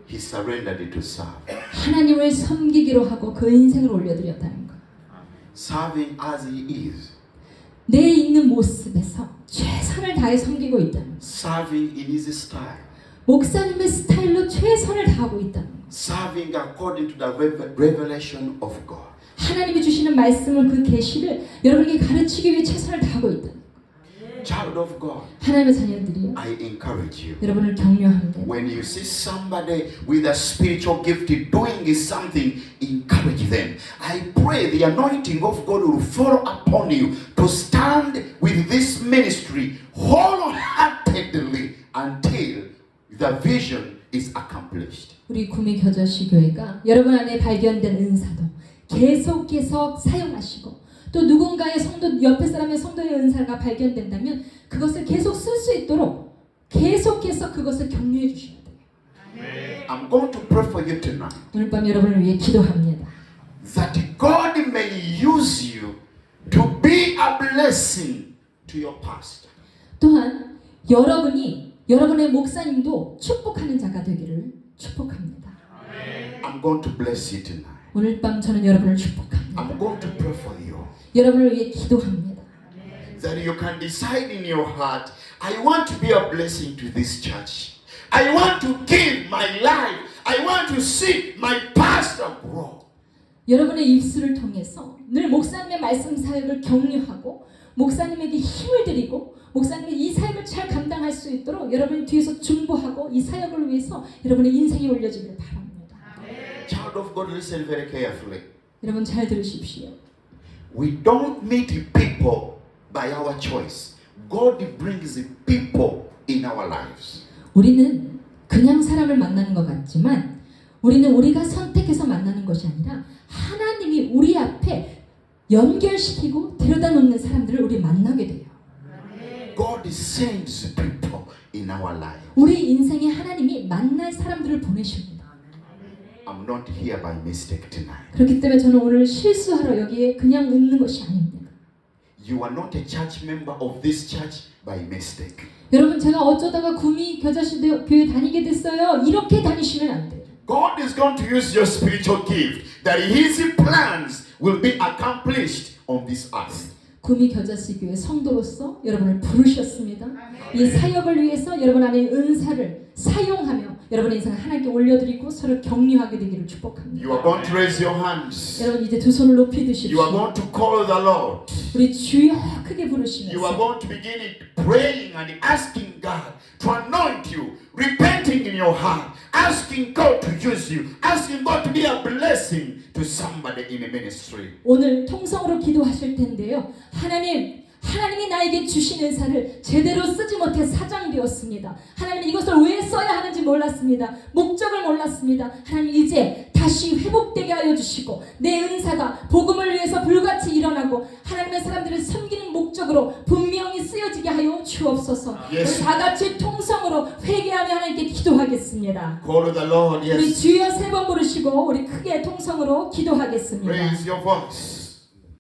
He surrendered to serve. 하나님을 섬기기로 하고 그 인생을 올려드렸다는 거예요. Serving as he is. 내 있는 모습에서 최선을 다해 섬기고 있다는 거예요. Serving in his style. 목사님의 스타일로 최선을 다하고 있다는 거예요. Serving according to the revelation of God. 하나님이 주시는 말씀을 그 계시를 여러분에게 가르치기 위해 최선을 다하고 있다는 거예요. Child of God, 하나님의 자녀들이요. I encourage you. 여러분을 격려합니다. When you see somebody with a spiritual gift doing something, encourage them. I pray the anointing of God will fall upon you to stand with this ministry wholeheartedly until the vision is accomplished. 우리 구미 겨자씨 교회가 여러분 안에 발견된 은사도 계속 사용하시고 또 누군가의 성도 옆에 사람의 성도의 은사가 발견된다면 그것을 계속 쓸 수 있도록 계속해서 그것을 격려해 주셔야 돼요. I'm going to pray for you tonight. 오늘 밤 여러분을 위해 기도합니다. That God may use you to be a blessing to your pastor. 또한 여러분이 여러분의 목사님도 축복하는 자가 되기를 축복합니다. I'm going to bless you tonight. 오늘 밤 저는 여러분을 축복합니다. I'm going to pray for you. 여러분을 위해 기도합니다. That you can decide in your heart, I want to be a blessing to this church. I want to give my life. I want to see my pastor grow. 여러분의 입술을 통해서 늘 목사님의 말씀 사역을 격려하고 목사님에게 힘을 드리고 목사님이 이 사역을 잘 감당할 수 있도록 여러분이 뒤에서 중보하고 이 사역을 위해서 여러분의 인생이 올려지길 바랍니다. Child of God, listen very carefully. 여러분 잘 들으십시오. We don't meet people by our choice. God brings people in our lives. 우리는 그냥 사람을 만나는 것 같지만 우리는 우리가 선택해서 만나는 것이 아니라 하나님이 우리 앞에 연결시키고 데려다 놓는 사람들을 우리 만나게 돼요. God sends people in our life. 우리 인생에 하나님이 만날 사람들을 보내십니다. I'm not here by mistake tonight. 그렇기 때문에 저는 오늘 실수하러 여기에 그냥 있는 것이 아닙니다. You are not a church member of this church by mistake. 여러분 제가 어쩌다가 구미 겨자씨 교회 다니게 됐어요. 이렇게 다니시면 안 돼요. God is going to use your spiritual gift that His plans will be accomplished on this earth. 구미 겨자씨 교회 성도로서 여러분을 부르셨습니다. 이 사역을 위해서 여러분 안에 은사를 사용하며 여러분의 인생을 하나님께 올려드리고 서로 격려하게 되기를 축복합니다. You are going to raise your hands. 여러분 이제 두 손을 높이 You are 드십시오. going to call the Lord. 우리 주여 크게 You are 부르시면서 going to begin praying and asking God to anoint you, repenting in your heart, asking God to use you, asking God to be a blessing to somebody in a ministry. 오늘 통성으로 기도하실 텐데요. 하나님이 나에게 주신 은사를 제대로 쓰지 못해 사장되었습니다. 하나님은 이것을 왜 써야 하는지 몰랐습니다. 목적을 몰랐습니다. 하나님 이제 다시 회복되게 하여 주시고 내 은사가 복음을 위해서 불같이 일어나고 하나님의 사람들을 섬기는 목적으로 분명히 쓰여지게 하여 주옵소서. Yes. 우리 다 같이 통성으로 회개하며 하나님께 기도하겠습니다. Call the Lord, 우리 yes. 주여 세 번 부르시고 우리 크게 통성으로 기도하겠습니다. Raise your voice.